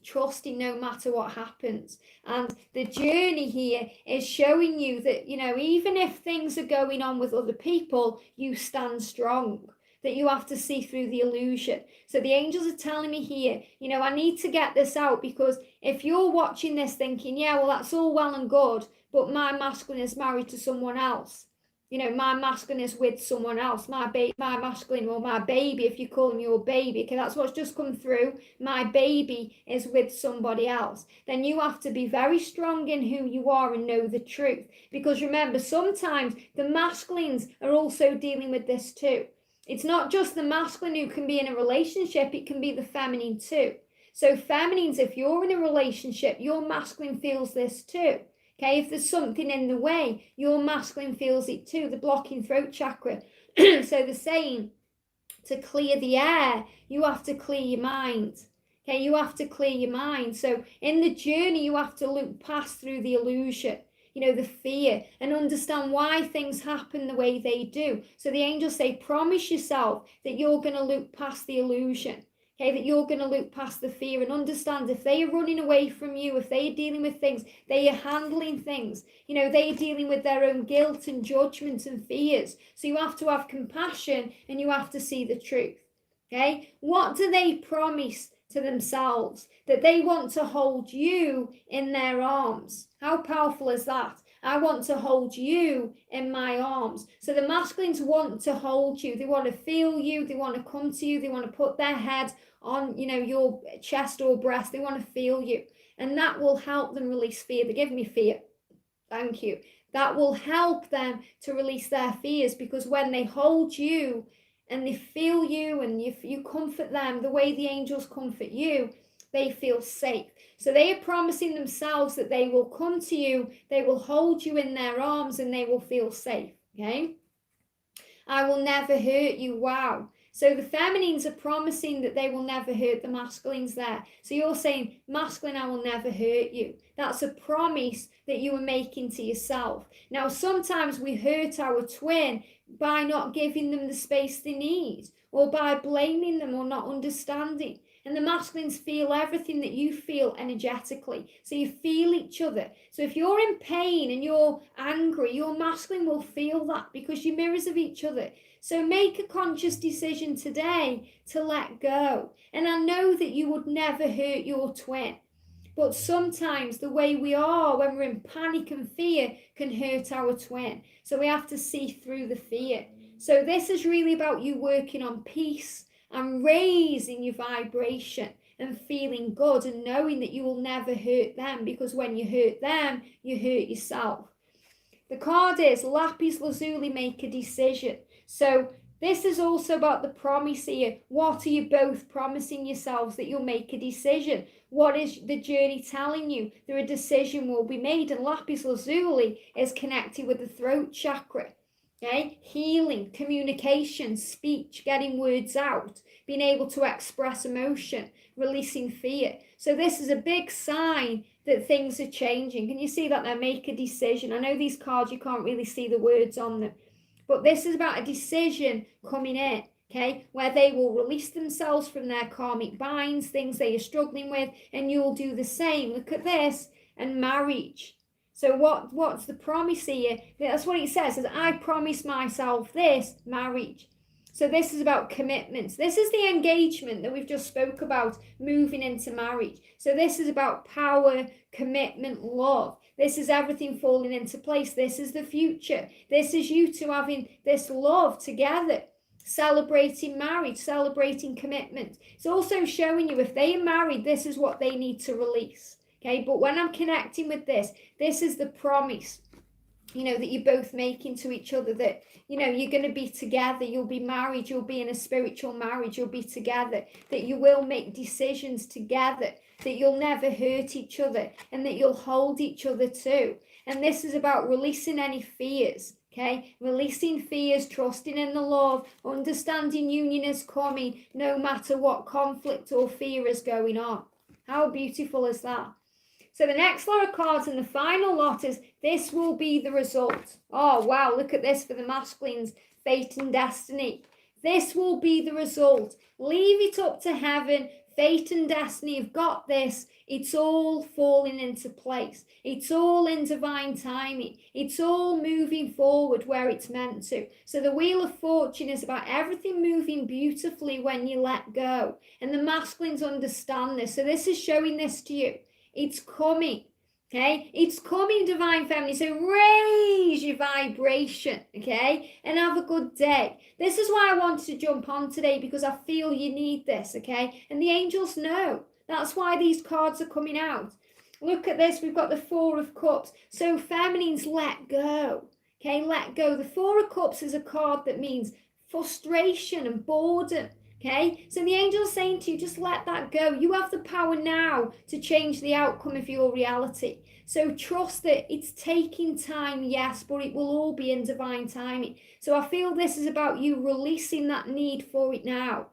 trusting no matter what happens. And the journey here is showing you that, you know, even if things are going on with other people, you stand strong, that you have to see through the illusion. So the angels are telling me here, you know, I need to get this out, because if you're watching this thinking, yeah, well, that's all well and good, but my masculine is married to someone else. You know, my masculine is with someone else. My masculine, or my baby, if you call him your baby, okay, that's what's just come through. My baby is with somebody else. Then you have to be very strong in who you are and know the truth. Because remember, sometimes the masculines are also dealing with this too. It's not just the masculine who can be in a relationship, it can be the feminine too. So feminines, if you're in a relationship, your masculine feels this too. Okay, if there's something in the way, your masculine feels it too, the blocking throat chakra. So they're saying, to clear the air, you have to clear your mind. Okay, you have to clear your mind. So in the journey, you have to look past through the illusion, you know, the fear, and understand why things happen the way they do. So the angels say, promise yourself that you're going to look past the illusion. Okay, that you're going to look past the fear and understand if they are running away from you, if they are dealing with things, they are handling things, you know, they are dealing with their own guilt and judgment and fears. So you have to have compassion and you have to see the truth. Okay, what do they promise to themselves, that they want to hold you in their arms. How powerful is that? I want to hold you in my arms. So the masculines want to hold you. They want to feel you. They want to come to you. They want to put their head on, your chest or breast. They want to feel you. And that will help them release fear. They give me fear. Thank you. That will help them to release their fears, because when they hold you and they feel you and you comfort them the way the angels comfort you, they feel safe. So they are promising themselves that they will come to you, they will hold you in their arms, and they will feel safe. Okay? I will never hurt you. Wow. So the feminines are promising that they will never hurt the masculines there. So you're saying, masculine, I will never hurt you. That's a promise that you are making to yourself. Now, sometimes we hurt our twin by not giving them the space they need, or by blaming them or not understanding. And the masculines feel everything that you feel energetically. So you feel each other. So if you're in pain and you're angry, your masculine will feel that, because you're mirrors of each other. So make a conscious decision today to let go. And I know that you would never hurt your twin. But sometimes the way we are when we're in panic and fear can hurt our twin. So we have to see through the fear. So this is really about you working on peace and raising your vibration and feeling good and knowing that you will never hurt them, because when you hurt them, you hurt yourself. The card is Lapis Lazuli, make a decision. So this is also about the promise here. What are you both promising yourselves? That you'll make a decision. What is the journey telling you? That a decision will be made. And Lapis Lazuli is connected with the throat chakra. Okay? Healing, communication, speech, getting words out, being able to express emotion, releasing fear. So this is a big sign that things are changing. Can you see that there? Make a decision. I know these cards, you can't really see the words on them. But this is about a decision coming in, okay, where they will release themselves from their karmic binds, things they are struggling with, and you'll do the same. Look at this, and marriage. So what's the promise here? That's what it says, I promise myself this, marriage. So this is about commitments. This is the engagement that we've just spoke about, moving into marriage. So this is about power, commitment, love. This is everything falling into place. This is the future. This is you two having this love together, celebrating marriage, celebrating commitment. It's also showing you if they are married, this is what they need to release. Okay, but when I'm connecting with this is the promise, that you're both making to each other, that, you're going to be together, you'll be married, you'll be in a spiritual marriage, you'll be together, that you will make decisions together, that you'll never hurt each other, and that you'll hold each other too. And this is about releasing any fears, okay? Releasing fears, trusting in the love, understanding union is coming, no matter what conflict or fear is going on. How beautiful is that? So the next lot of cards and the final lot is, this will be the result. Oh, wow, look at this for the masculines, fate and destiny. This will be the result. Leave it up to heaven. Fate and destiny have got this. It's all falling into place. It's all in divine timing. It's all moving forward where it's meant to. So the Wheel of Fortune is about everything moving beautifully when you let go. And the masculines understand this. So this is showing this to you. It's coming, okay? It's coming, divine feminine. So raise your vibration, okay? And have a good day. This is why I wanted to jump on today, because I feel you need this, okay? And the angels know. That's why these cards are coming out. Look at this. We've got the Four of Cups. So feminines, let go, okay? Let go. The Four of Cups is a card that means frustration and boredom. Okay, so the angel's saying to you, just let that go. You have the power now to change the outcome of your reality. So trust that it's taking time, yes, but it will all be in divine timing. So I feel this is about you releasing that need for it now.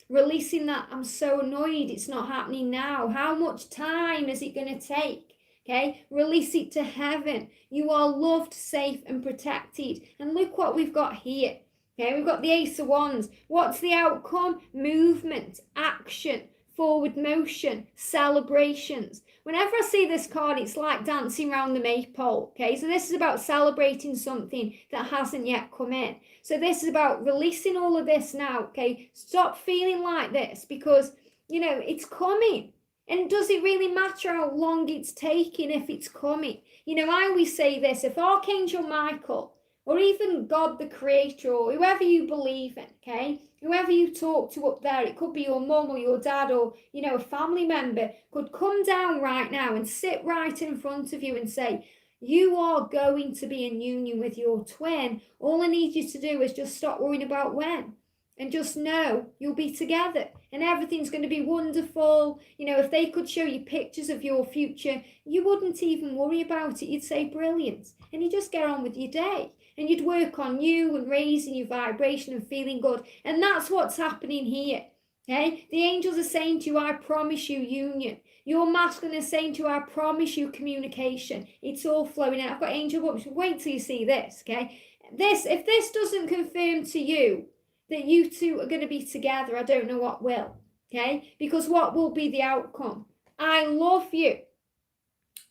Releasing that, I'm so annoyed it's not happening now. How much time is it going to take? Okay, release it to heaven. You are loved, safe and protected. And look what we've got here. Okay, we've got the Ace of Wands. What's the outcome? Movement, action, forward motion, celebrations. Whenever I see this card, it's like dancing around the maypole. Okay, so this is about celebrating something that hasn't yet come in. So this is about releasing all of this now. Okay, stop feeling like this, because You know, it's coming. And does it really matter how long it's taking if it's coming? You know, I always say this, if Archangel Michael, or even God the Creator, or whoever you believe in, okay, whoever you talk to up there, it could be your mum or your dad or, you know, a family member, could come down right now and sit right in front of you and say, you are going to be in union with your twin. All I need you to do is just stop worrying about when. And just know you'll be together and everything's going to be wonderful. You know, if they could show you pictures of your future, you wouldn't even worry about it. You'd say brilliant. And you just get on with your day. And you'd work on you and raising your vibration and feeling good. And that's what's happening here. Okay? The angels are saying to you, I promise you union. Your masculine is saying to you, I promise you communication. It's all flowing out. I've got angel books. Wait till you see this. Okay? If this doesn't confirm to you that you two are going to be together, I don't know what will. Okay? Because what will be the outcome? I love you.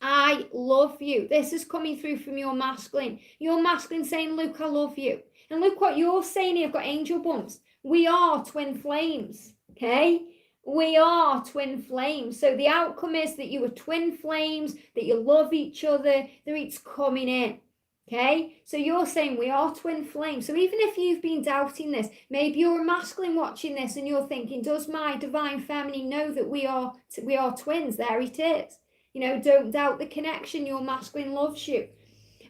I love you. This is coming through from your masculine. Your masculine saying, look, I love you. And look what you're saying here. I've got angel bumps. We are twin flames. Okay? We are twin flames. So the outcome is that you are twin flames, that you love each other, that it's coming in. Okay, so you're saying we are twin flames. So even if you've been doubting this, maybe you're a masculine watching this and you're thinking, does my divine feminine know that we are twins? There it is. You know, don't doubt the connection. Your masculine loves you.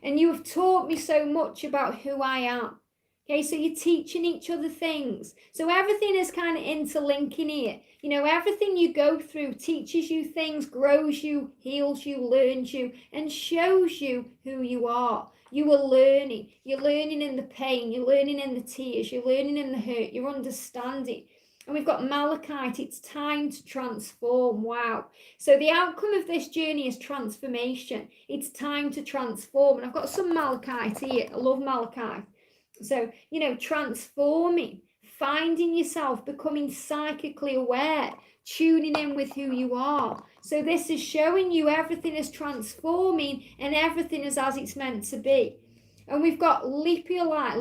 And you have taught me so much about who I am. Okay, so you're teaching each other things. So everything is kind of interlinking here. You know, everything you go through teaches you things, grows you, heals you, learns you, and shows you who you are. You are learning. You're learning in the pain. You're learning in the tears. You're learning in the hurt. You're understanding. And we've got Malachite. It's time to transform. Wow. So the outcome of this journey is transformation. It's time to transform. And I've got some Malachite here. I love Malachite. So, you know, transforming, finding yourself, becoming psychically aware, tuning in with who you are. So this is showing you everything is transforming and everything is as it's meant to be. And we've got lepidolite,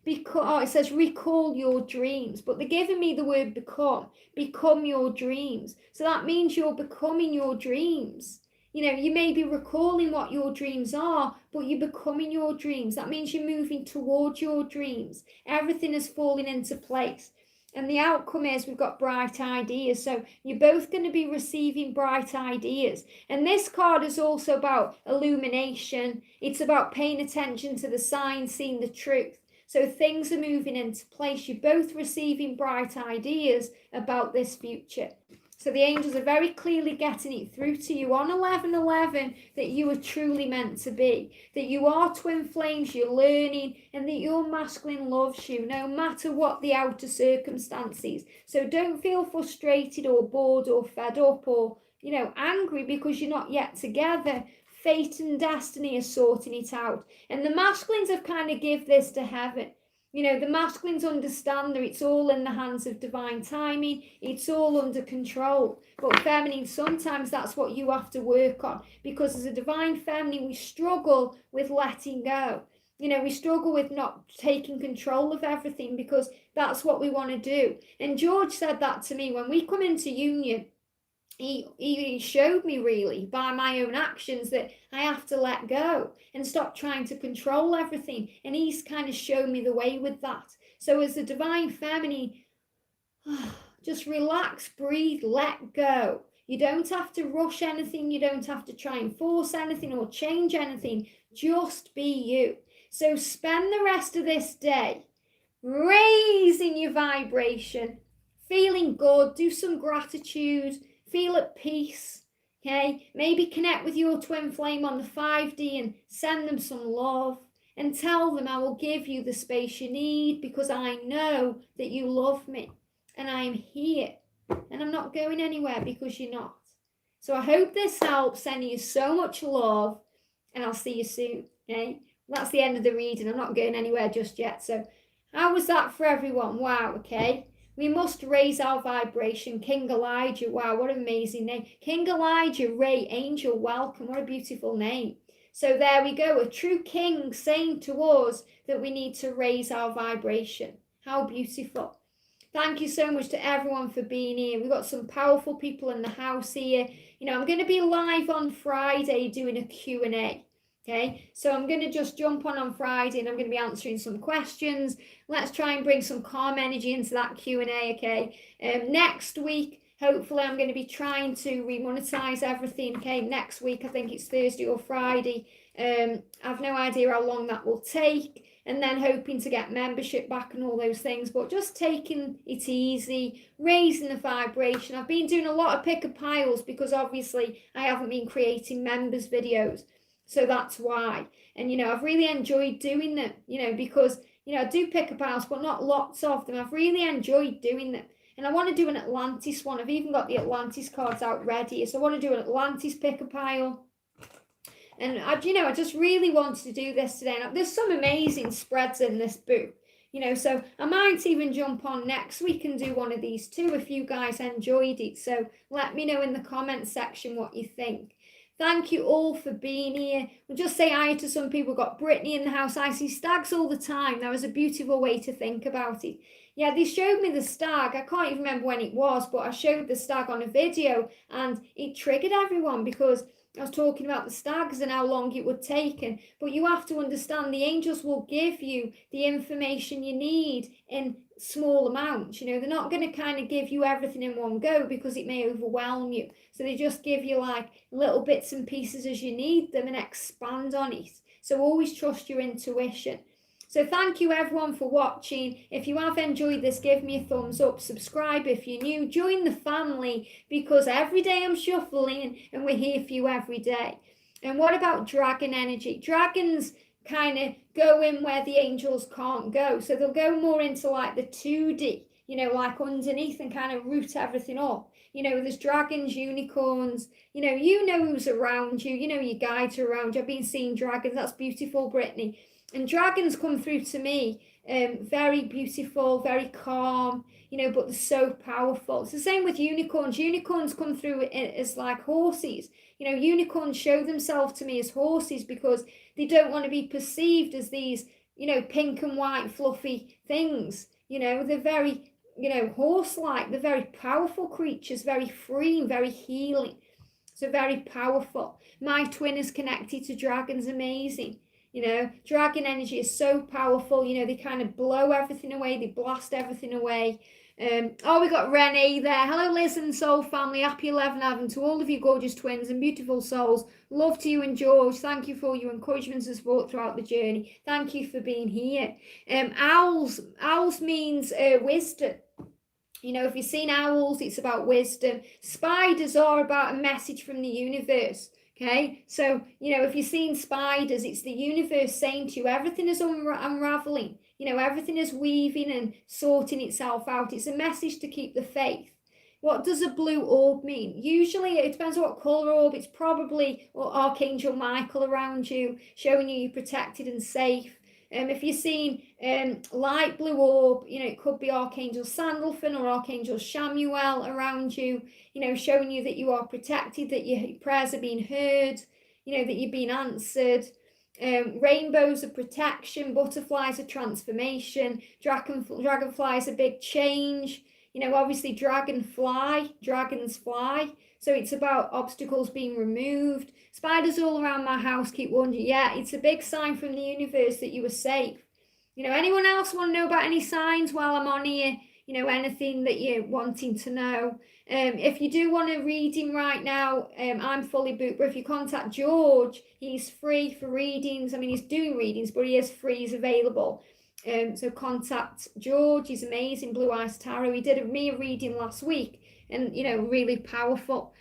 because it says recall your dreams, but they're giving me the word become your dreams. So that means you're becoming your dreams. You know, you may be recalling what your dreams are, but you're becoming your dreams. That means you're moving towards your dreams. Everything is falling into place. And the outcome is we've got bright ideas. So you're both going to be receiving bright ideas. And this card is also about illumination. It's about paying attention to the signs, seeing the truth. So things are moving into place. You're both receiving bright ideas about this future. So the angels are very clearly getting it through to you on 11/11 that you are truly meant to be, that you are twin flames, you're learning, and that your masculine loves you no matter what the outer circumstances. So don't feel frustrated or bored or fed up or, you know, angry because you're not yet together. Fate and destiny are sorting it out. And the masculines have kind of give this to heaven. You know, the masculines understand that it's all in the hands of divine timing. It's all under control. But feminine, sometimes that's what you have to work on. Because as a divine feminine, we struggle with letting go. You know, we struggle with not taking control of everything because that's what we want to do. And George said that to me when we come into union. He showed me really by my own actions that I have to let go and stop trying to control everything. And he's kind of shown me the way with that. So as the divine feminine, just relax, breathe, let go. You don't have to rush anything. You don't have to try and force anything or change anything. Just be you. So spend the rest of this day raising your vibration, feeling good, do some gratitude, feel at peace, okay? Maybe connect with your twin flame on the 5D and send them some love and tell them I will give you the space you need because I know that you love me and I'm here and I'm not going anywhere because you're not. So I hope this helps. Sending you so much love and I'll see you soon, okay? That's the end of the reading. I'm not going anywhere just yet. So how was that for everyone? Wow, okay? We must raise our vibration. King Elijah, wow, what an amazing name. King Elijah, Ray, Angel, welcome. What a beautiful name. So there we go, a true king saying to us that we need to raise our vibration. How beautiful. Thank you so much to everyone for being here. We've got some powerful people in the house here. You know, I'm going to be live on Friday doing a Q&A. Okay, so I'm going to just jump on Friday and I'm going to be answering some questions. Let's try and bring some calm energy into that Q&A, okay? Next week, hopefully I'm going to be trying to remonetize everything, okay? Next week, I think it's Thursday or Friday. I've no idea how long that will take, and then hoping to get membership back and all those things, but just taking it easy, raising the vibration. I've been doing a lot of picker piles because obviously I haven't been creating members videos, so that's why. And you know, I've really enjoyed doing them, you know, because you know, I do picker piles but not lots of them. I've really enjoyed doing them, and I want to do an Atlantis one. I've even got the Atlantis cards out ready, so I want to do an Atlantis picker pile. And I just really wanted to do this today. Now, there's some amazing spreads in this book, you know, so I might even jump on next week and do one of these too if you guys enjoyed it. So let me know in the comments section what you think. Thank you all for being here. We'll just say hi to some people. We've got Brittany in the house. I see stags all the time. That was a beautiful way to think about it. Yeah, they showed me the stag. I can't even remember when it was, but I showed the stag on a video and it triggered everyone because I was talking about the stags and how long it would take. But you have to understand the angels will give you the information you need in small amounts. You know, they're not going to kind of give you everything in one go because it may overwhelm you. So they just give you like little bits and pieces as you need them and expand on it. So always trust your intuition. So thank you everyone for watching. If you have enjoyed this, give me a thumbs up, subscribe if you're new, join the family because every day I'm shuffling and we're here for you every day. And what about dragon energy? Dragons kind of go in where the angels can't go. So they'll go more into like the 2D, you know, like underneath and kind of root everything up. You know, there's dragons, unicorns, you know who's around you, you know your guides are around you. I've been seeing dragons. That's beautiful, Brittany. And dragons come through to me very beautiful, very calm, you know, but they're so powerful. It's the same with unicorns. Unicorns come through as like horses. You know, unicorns show themselves to me as horses because they don't want to be perceived as these, you know, pink and white fluffy things. You know, they're very, you know, horse-like. They're very powerful creatures, very free and very healing. So very powerful. My twin is connected to dragons, amazing. You know, dragon energy is so powerful. You know, they kind of blow everything away. They blast everything away. Oh, we got Renee there. Hello, Liz and Soul family. Happy 11/11 to all of you gorgeous twins and beautiful souls. Love to you and George. Thank you for your encouragement and support throughout the journey. Thank you for being here. Owls means wisdom. You know, if you've seen owls, it's about wisdom. Spiders are about a message from the universe. Okay, so, you know, if you're seeing spiders, it's the universe saying to you, everything is unraveling. You know, everything is weaving and sorting itself out. It's a message to keep the faith. What does a blue orb mean? Usually, it depends on what colour orb. It's probably Archangel Michael around you, showing you you're protected and safe. If you're seeing light blue orb, you know, it could be Archangel Sandalphon or Archangel Shamuel around you, you know, showing you that you are protected, that your prayers are being heard, you know, that you're being answered. Rainbows are protection, butterflies are transformation, dragonflies are big change. You know, obviously dragons fly. So it's about obstacles being removed. Spiders all around my house keep wondering. Yeah, it's a big sign from the universe that you are safe. You know, anyone else want to know about any signs while I'm on here? You know, anything that you're wanting to know. If you do want a reading right now, I'm fully booked. But if you contact George, he's free for readings. I mean, he's doing readings, but he is free, he's available. So contact George. He's amazing. Blue Eyes Tarot. He did me a reading last week. And, you know, really powerful.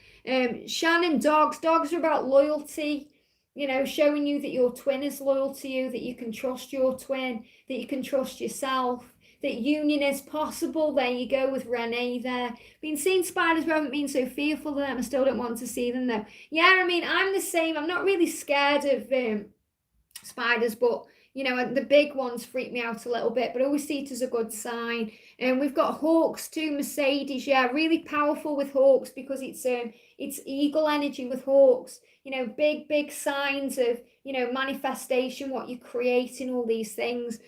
Shannon, dogs are about loyalty, you know, showing you that your twin is loyal to you, that you can trust your twin, that you can trust yourself, that union is possible. There you go with Renee there. Been seeing spiders, but I haven't been so fearful of them. I still don't want to see them though. Yeah, I mean, I'm the same. I'm not really scared of spiders, but you know, the big ones freak me out a little bit, but I always see it as a good sign. And we've got hawks too, Mercedes. Yeah, really powerful with hawks because it's eagle energy with hawks. You know, big signs of, you know, manifestation, what you're creating, all these things.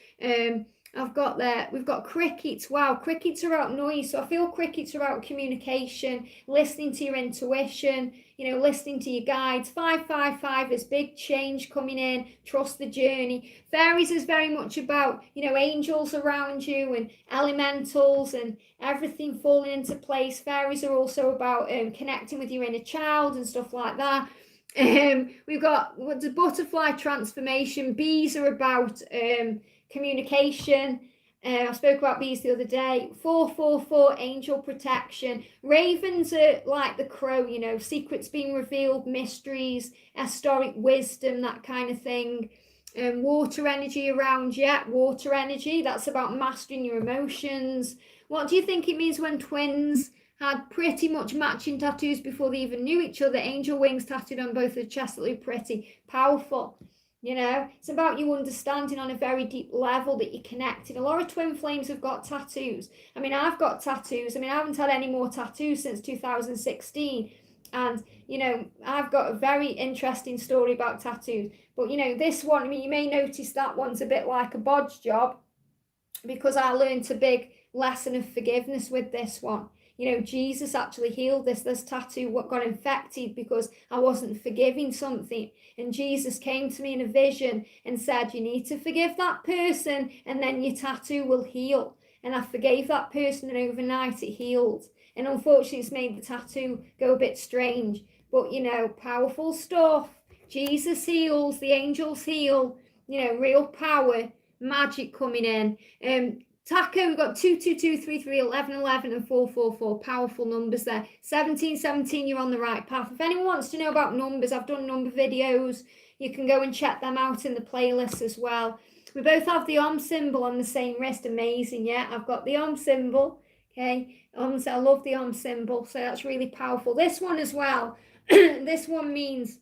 I've got there, we've got crickets. Wow, crickets are about noise. So I feel crickets are about communication, listening to your intuition, listening to your guides. 555 is big change coming in. Trust the journey. Fairies is very much about, angels around you and elementals and everything falling into place. Fairies are also about connecting with your inner child and stuff like that. We've got the butterfly transformation. Bees are about communication. I spoke about bees the other day. 444, angel protection. Ravens are like the crow, secrets being revealed, mysteries, historic wisdom, that kind of thing. Water energy around, water energy. That's about mastering your emotions. What do you think it means when twins had pretty much matching tattoos before they even knew each other? Angel wings tattooed on both the chest, that look pretty. Powerful. It's about you understanding on a very deep level that you're connected. A lot of twin flames have got tattoos. I've got tattoos. I haven't had any more tattoos since 2016. And, I've got a very interesting story about tattoos. But, this one, you may notice that one's a bit like a bodge job, because I learned a big lesson of forgiveness with this one. Jesus actually healed this tattoo. What got infected because I wasn't forgiving something. And Jesus came to me in a vision and said, you need to forgive that person and then your tattoo will heal. And I forgave that person and overnight it healed. And unfortunately it's made the tattoo go a bit strange. But, powerful stuff. Jesus heals, the angels heal, real power, magic coming in. Taco, we've got 22233, 1111 and 444. Powerful numbers there. 1717, you're on the right path. If anyone wants to know about numbers, I've done number videos. You can go and check them out in the playlist as well. We both have the Om symbol on the same wrist. Amazing, yeah. I've got the Om symbol. Okay. I love the Om symbol. So that's really powerful. This one as well. This one means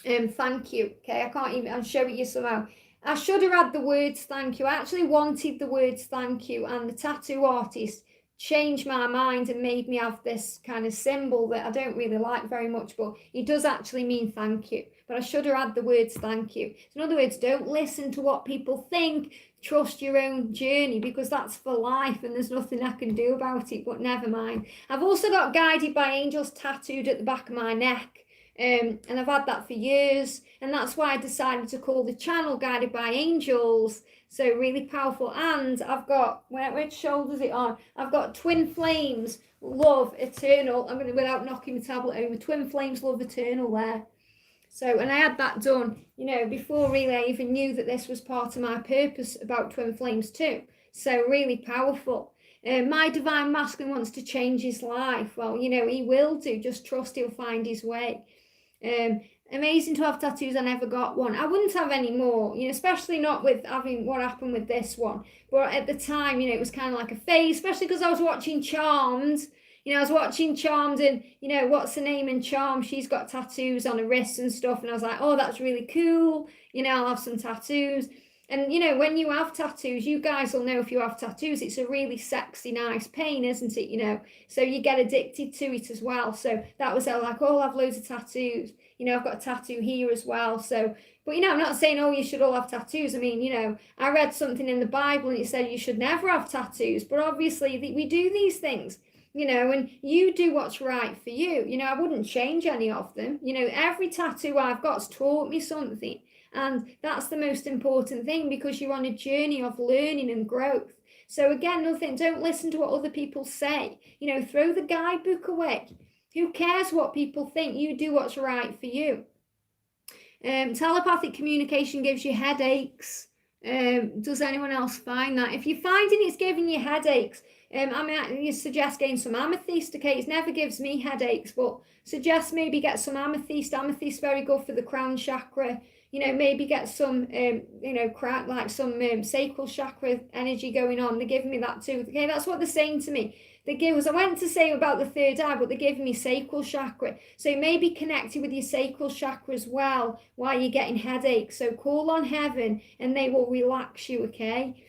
thank you. Okay. I'll show it you somehow. I should have had the words thank you. I actually wanted the words thank you, and the tattoo artist changed my mind and made me have this kind of symbol that I don't really like very much, but it does actually mean thank you. But I should have had the words thank you. So in other words, don't listen to what people think. Trust your own journey, because that's for life and there's nothing I can do about it, but never mind. I've also got Guided by Angels tattooed at the back of my neck. And I've had that for years, and that's why I decided to call the channel Guided by Angels. So really powerful. And I've got, which shoulders it on? I've got Twin Flames, Love Eternal. I'm going to, without knocking the tablet over, Twin Flames, Love Eternal there. So, and I had that done, before really I even knew that this was part of my purpose about Twin Flames too. So really powerful. My divine masculine wants to change his life. Well, he will do. Just trust he'll find his way. Amazing to have tattoos. I never got one. I wouldn't have any more, especially not with having what happened with this one. But at the time, it was kind of like a phase, especially because I was watching Charmed. I was watching Charmed, and what's her name in Charmed? She's got tattoos on her wrists and stuff, and I was like, oh, that's really cool. I'll have some tattoos. And when you have tattoos, you guys will know if you have tattoos, it's a really sexy, nice pain, isn't it? So you get addicted to it as well. So that was like, oh, I'll have loads of tattoos. I've got a tattoo here as well. So, but I'm not saying, oh, you should all have tattoos. I read something in the Bible and it said you should never have tattoos. But obviously we do these things, and you do what's right for you. I wouldn't change any of them. Every tattoo I've got's taught me something. And that's the most important thing, because you're on a journey of learning and growth. So again, don't listen to what other people say. Throw the guidebook away. Who cares what people think? You do what's right for you. Telepathic communication gives you headaches. Does anyone else find that? If you're finding it's giving you headaches, you suggest getting some amethyst. Okay, it never gives me headaches, but suggest maybe get some amethyst. Amethyst very good for the crown chakra. Maybe get some, some sacral chakra energy going on. They're giving me that too. Okay, that's what they're saying to me. I went to say about the third eye, but they're giving me sacral chakra. So maybe connected with your sacral chakra as well while you're getting headaches. So call on heaven and they will relax you, okay?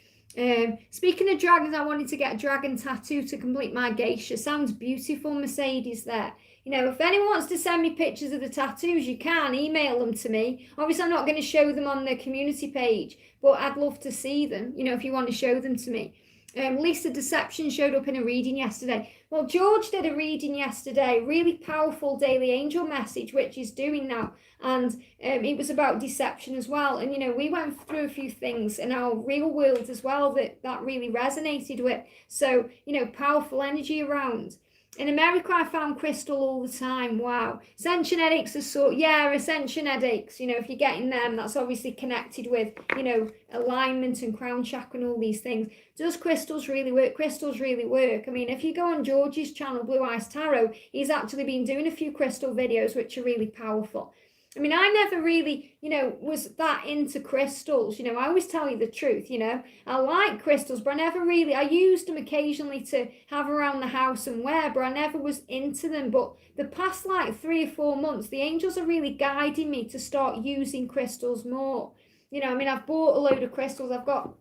Speaking of dragons, I wanted to get a dragon tattoo to complete my geisha. Sounds beautiful, Mercedes there. You know, if anyone wants to send me pictures of the tattoos, you can email them to me. Obviously, I'm not going to show them on the community page, but I'd love to see them, you know, if you want to show them to me. Lisa Deception showed up in a reading yesterday. Well, George did a reading yesterday, really powerful daily angel message, which he's doing now. And it was about deception as well. And, you know, we went through a few things in our real world as well that really resonated with. So, you know, powerful energy around. In America, I found crystal all the time. Wow. Ascension headaches are ascension headaches. You know, if you're getting them, that's obviously connected with, you know, alignment and crown chakra and all these things. Does crystals really work? Crystals really work. I mean, if you go on George's channel, Blue Eyes Tarot, he's actually been doing a few crystal videos, which are really powerful. I mean, I never really, you know, was that into crystals. You know, I always tell you the truth, you know. I like crystals, but I used them occasionally to have around the house and wear, but I never was into them. But the past like 3 or 4 months, the angels are really guiding me to start using crystals more. You know, I mean, I've bought a load of crystals. I've got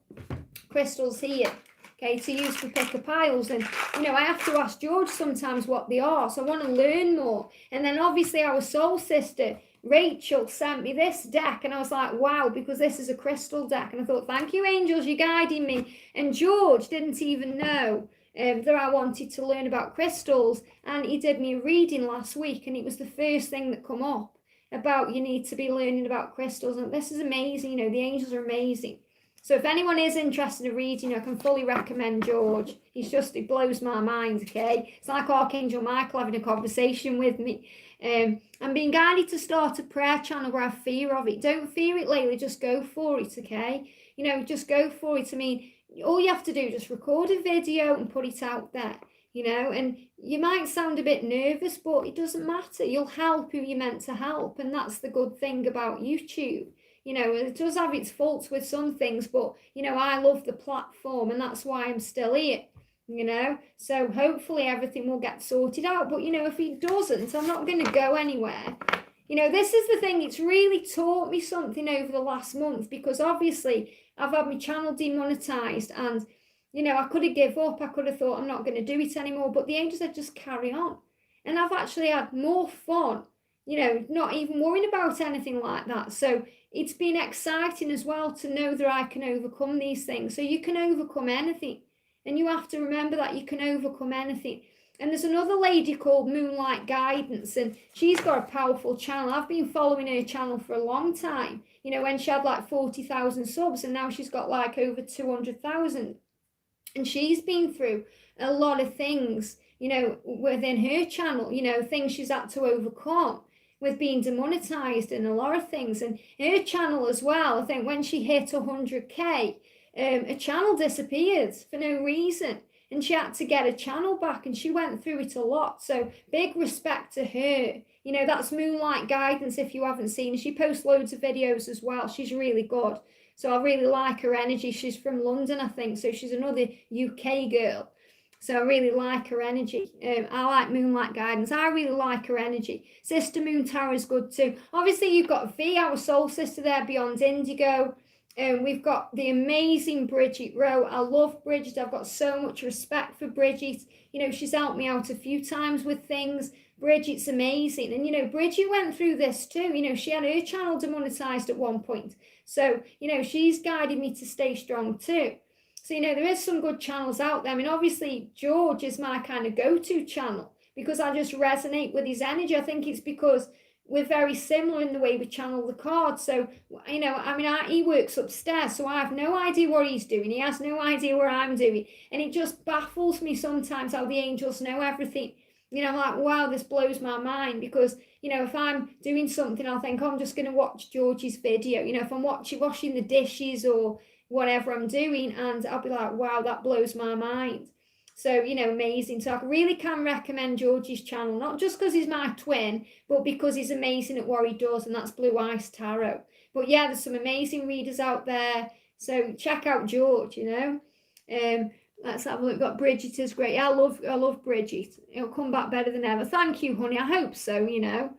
crystals here, okay, to use for picker piles. And, you know, I have to ask George sometimes what they are. So I want to learn more. And then obviously our soul sister, Rachel, sent me this deck, and I was like, wow, because this is a crystal deck. And I thought, thank you, angels, you're guiding me. And George didn't even know that I wanted to learn about crystals, and he did me a reading last week, and it was the first thing that come up about you need to be learning about crystals. And this is amazing. You know, the angels are amazing. So if anyone is interested in reading, I can fully recommend George. It blows my mind, okay? It's like Archangel Michael having a conversation with me. I'm being guided to start a prayer channel where I have fear of it. Don't fear it, Layla, just go for it, okay? You know, just go for it. I mean, all you have to do is just record a video and put it out there, you know, and you might sound a bit nervous, but it doesn't matter. You'll help who you're meant to help, and that's the good thing about YouTube. You know, it does have its faults with some things, but, you know, I love the platform, and that's why I'm still here. You know, so hopefully everything will get sorted out. But, you know, if it doesn't, I'm not going to go anywhere. You know, this is the thing. It's really taught me something over the last month, because obviously I've had my channel demonetized, and, you know, I could have given up. I could have thought I'm not going to do it anymore. But the angels said, just carry on. And I've actually had more fun, you know, not even worrying about anything like that. So it's been exciting as well to know that I can overcome these things. So you can overcome anything. And you have to remember that you can overcome anything. And there's another lady called Moonlight Guidance, and she's got a powerful channel. I've been following her channel for a long time. You know, when she had like 40,000 subs, and now she's got like over 200,000. And she's been through a lot of things, you know, within her channel, you know, things she's had to overcome with being demonetized and a lot of things. And her channel as well, I think when she hit 100K, a channel disappeared for no reason, and she had to get a channel back, and she went through it a lot. So big respect to her. You know, that's Moonlight Guidance if you haven't seen her. She posts loads of videos as well. She's really good. So I really like her energy. She's from London, I think, so she's another UK girl. So I really like her energy. I like Moonlight Guidance. I really like her energy. Sister Moon Tarot is good too. Obviously, you've got V, our soul sister there, Beyond Indigo. We've got the amazing Bridget Rowe. I love Bridget. I've got so much respect for Bridget. You know, she's helped me out a few times with things. Bridget's amazing. And, you know, Bridget went through this too. You know, she had her channel demonetized at one point. So, you know, she's guided me to stay strong too. So, you know, there is some good channels out there. I mean, obviously, George is my kind of go-to channel because I just resonate with his energy. I think it's because we're very similar in the way we channel the cards. So, you know, I mean, he works upstairs, so I have no idea what he's doing. He has no idea what I'm doing. And it just baffles me sometimes how the angels know everything. You know, I'm like, wow, this blows my mind, because, you know, if I'm doing something, I'll think, oh, I'm just going to watch George's video. You know, if I'm washing the dishes or whatever I'm doing, and I'll be like, wow, that blows my mind. So, you know, amazing. So I really can recommend George's channel, not just because he's my twin, but because he's amazing at what he does, and that's Blue Eyes Tarot. But yeah, there's some amazing readers out there. So check out George, you know. Let's have a look. Got Bridget is great. Yeah, I love Bridget. It'll come back better than ever. Thank you, honey. I hope so, you know.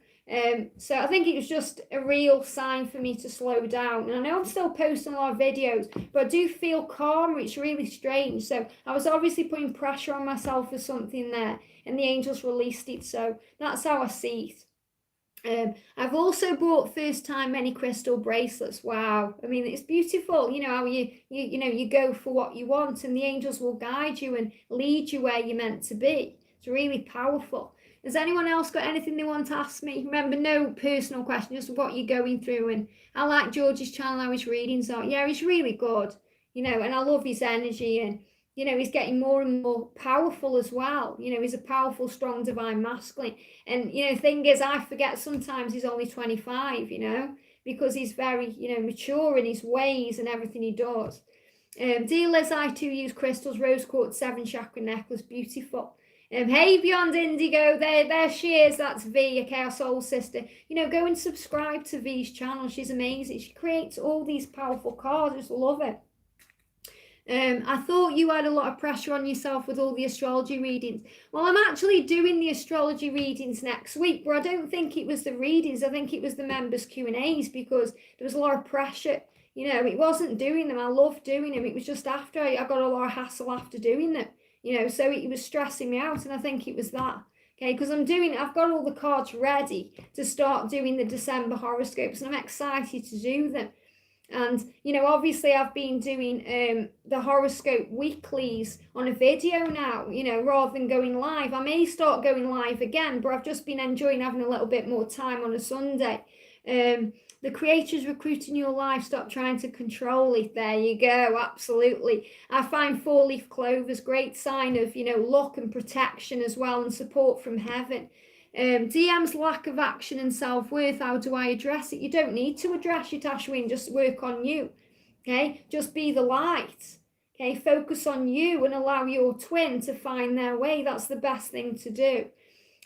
So I think it was just a real sign for me to slow down. And I know I'm still posting a lot of videos, but I do feel calmer. It's really strange. So I was obviously putting pressure on myself for something there, and the angels released it. So that's how I see it. I've also bought first time many crystal bracelets. Wow. I mean, it's beautiful. You know how you go for what you want, and the angels will guide you and lead you where you're meant to be. It's really powerful. Has anyone else got anything they want to ask me? Remember, no personal questions, just what you're going through. And I like George's channel, how his readings are. Yeah, he's really good, and I love his energy, and he's getting more and more powerful as well. He's a powerful, strong, divine masculine. And, thing is, I forget sometimes he's only 25, because he's very, mature in his ways and everything he does. Dear Liz, I too use crystals, rose quartz, 7 chakra necklace, beautiful. Hey, Beyond Indigo, there she is. That's V, okay, our soul sister. Go and subscribe to V's channel. She's amazing. She creates all these powerful cards. I just love it. I thought you had a lot of pressure on yourself with all the astrology readings. Well, I'm actually doing the astrology readings next week, but I don't think it was the readings. I think it was the members' Q&As, because there was a lot of pressure. It wasn't doing them. I love doing them. It was just after I got a lot of hassle after doing them. So it was stressing me out, and I think it was that. Okay, because I've got all the cards ready to start doing the December horoscopes, and I'm excited to do them. And, obviously I've been doing the horoscope weeklies on a video now, rather than going live. I may start going live again, but I've just been enjoying having a little bit more time on a Sunday. The creators recruiting your life, stop trying to control it. There you go, absolutely. I find 4-leaf clovers great sign of, luck and protection as well, and support from heaven. DM's lack of action and self-worth, how do I address it? You don't need to address it, Ashwin, just work on you. Okay, just be the light. Okay, focus on you and allow your twin to find their way. That's the best thing to do.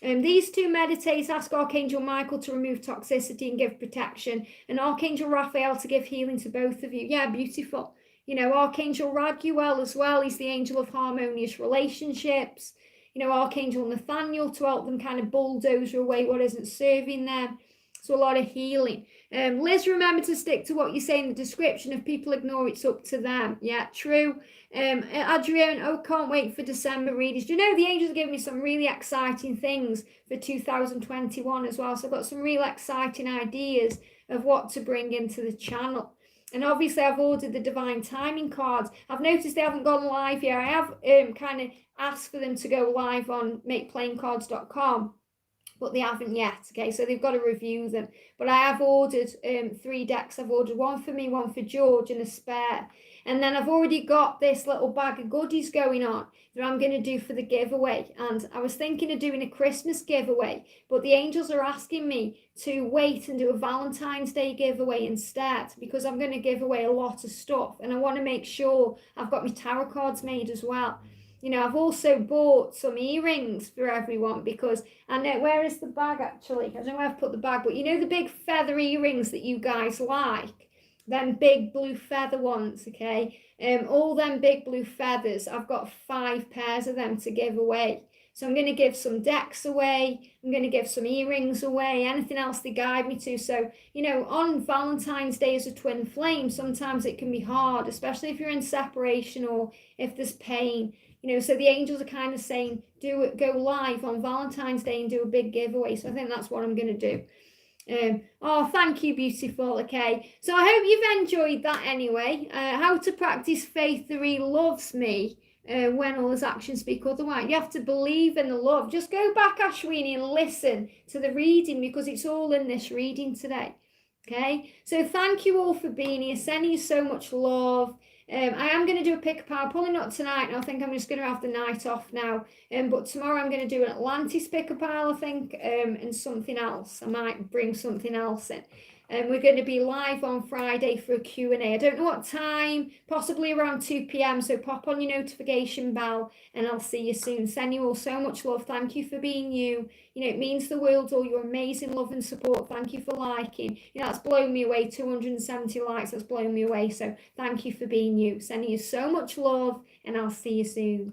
These two meditate, ask Archangel Michael to remove toxicity and give protection, and Archangel Raphael to give healing to both of you. Yeah, beautiful. Archangel Raguel as well, he's the angel of harmonious relationships. Archangel Nathaniel to help them kind of bulldoze away what isn't serving them. So a lot of healing. Liz, remember to stick to what you say in the description. If people ignore, it's up to them. Yeah, true. Adrienne, can't wait for December readings. Do you know the angels are giving me some really exciting things for 2021 as well. So I've got some real exciting ideas of what to bring into the channel. And obviously I've ordered the divine timing cards. I've noticed they haven't gone live yet. I have kind of asked for them to go live on makeplayingcards.com, but they haven't yet. Okay, so they've got to review them. But I have ordered 3 decks. I've ordered one for me, one for George, and a spare. And then I've already got this little bag of goodies going on that I'm going to do for the giveaway. And I was thinking of doing a Christmas giveaway, but the angels are asking me to wait and do a Valentine's Day giveaway instead, because I'm going to give away a lot of stuff. And I want to make sure I've got my tarot cards made as well. I've also bought some earrings for everyone, because I know, where is the bag actually? I don't know where I've put the bag, but the big feather earrings that you guys like? Them big blue feather ones, okay? All them big blue feathers, I've got 5 pairs of them to give away. So I'm going to give some decks away. I'm going to give some earrings away, anything else they guide me to. So, on Valentine's Day as a twin flame, sometimes it can be hard, especially if you're in separation or if there's pain. So the angels are kind of saying, go live on Valentine's Day and do a big giveaway. So I think that's what I'm going to do. Thank you, beautiful. Okay, so I hope you've enjoyed that anyway. How to practice faith that he loves me when all his actions speak otherwise. You have to believe in the love. Just go back, Ashwini, and listen to the reading, because it's all in this reading today. Okay, so thank you all for being here. Sending you so much love. I am going to do a pick-a-pile, probably not tonight. I think I'm just going to have the night off now. But tomorrow I'm going to do an Atlantis pick-a-pile, I think, and something else. I might bring something else in. We're going to be live on Friday for a Q&A. I don't know what time, possibly around 2 p.m. So pop on your notification bell and I'll see you soon. Send you all so much love. Thank you for being you. It means the world, all your amazing love and support. Thank you for liking. That's blown me away. 270 likes, that's blown me away. So thank you for being you. Sending you so much love, and I'll see you soon.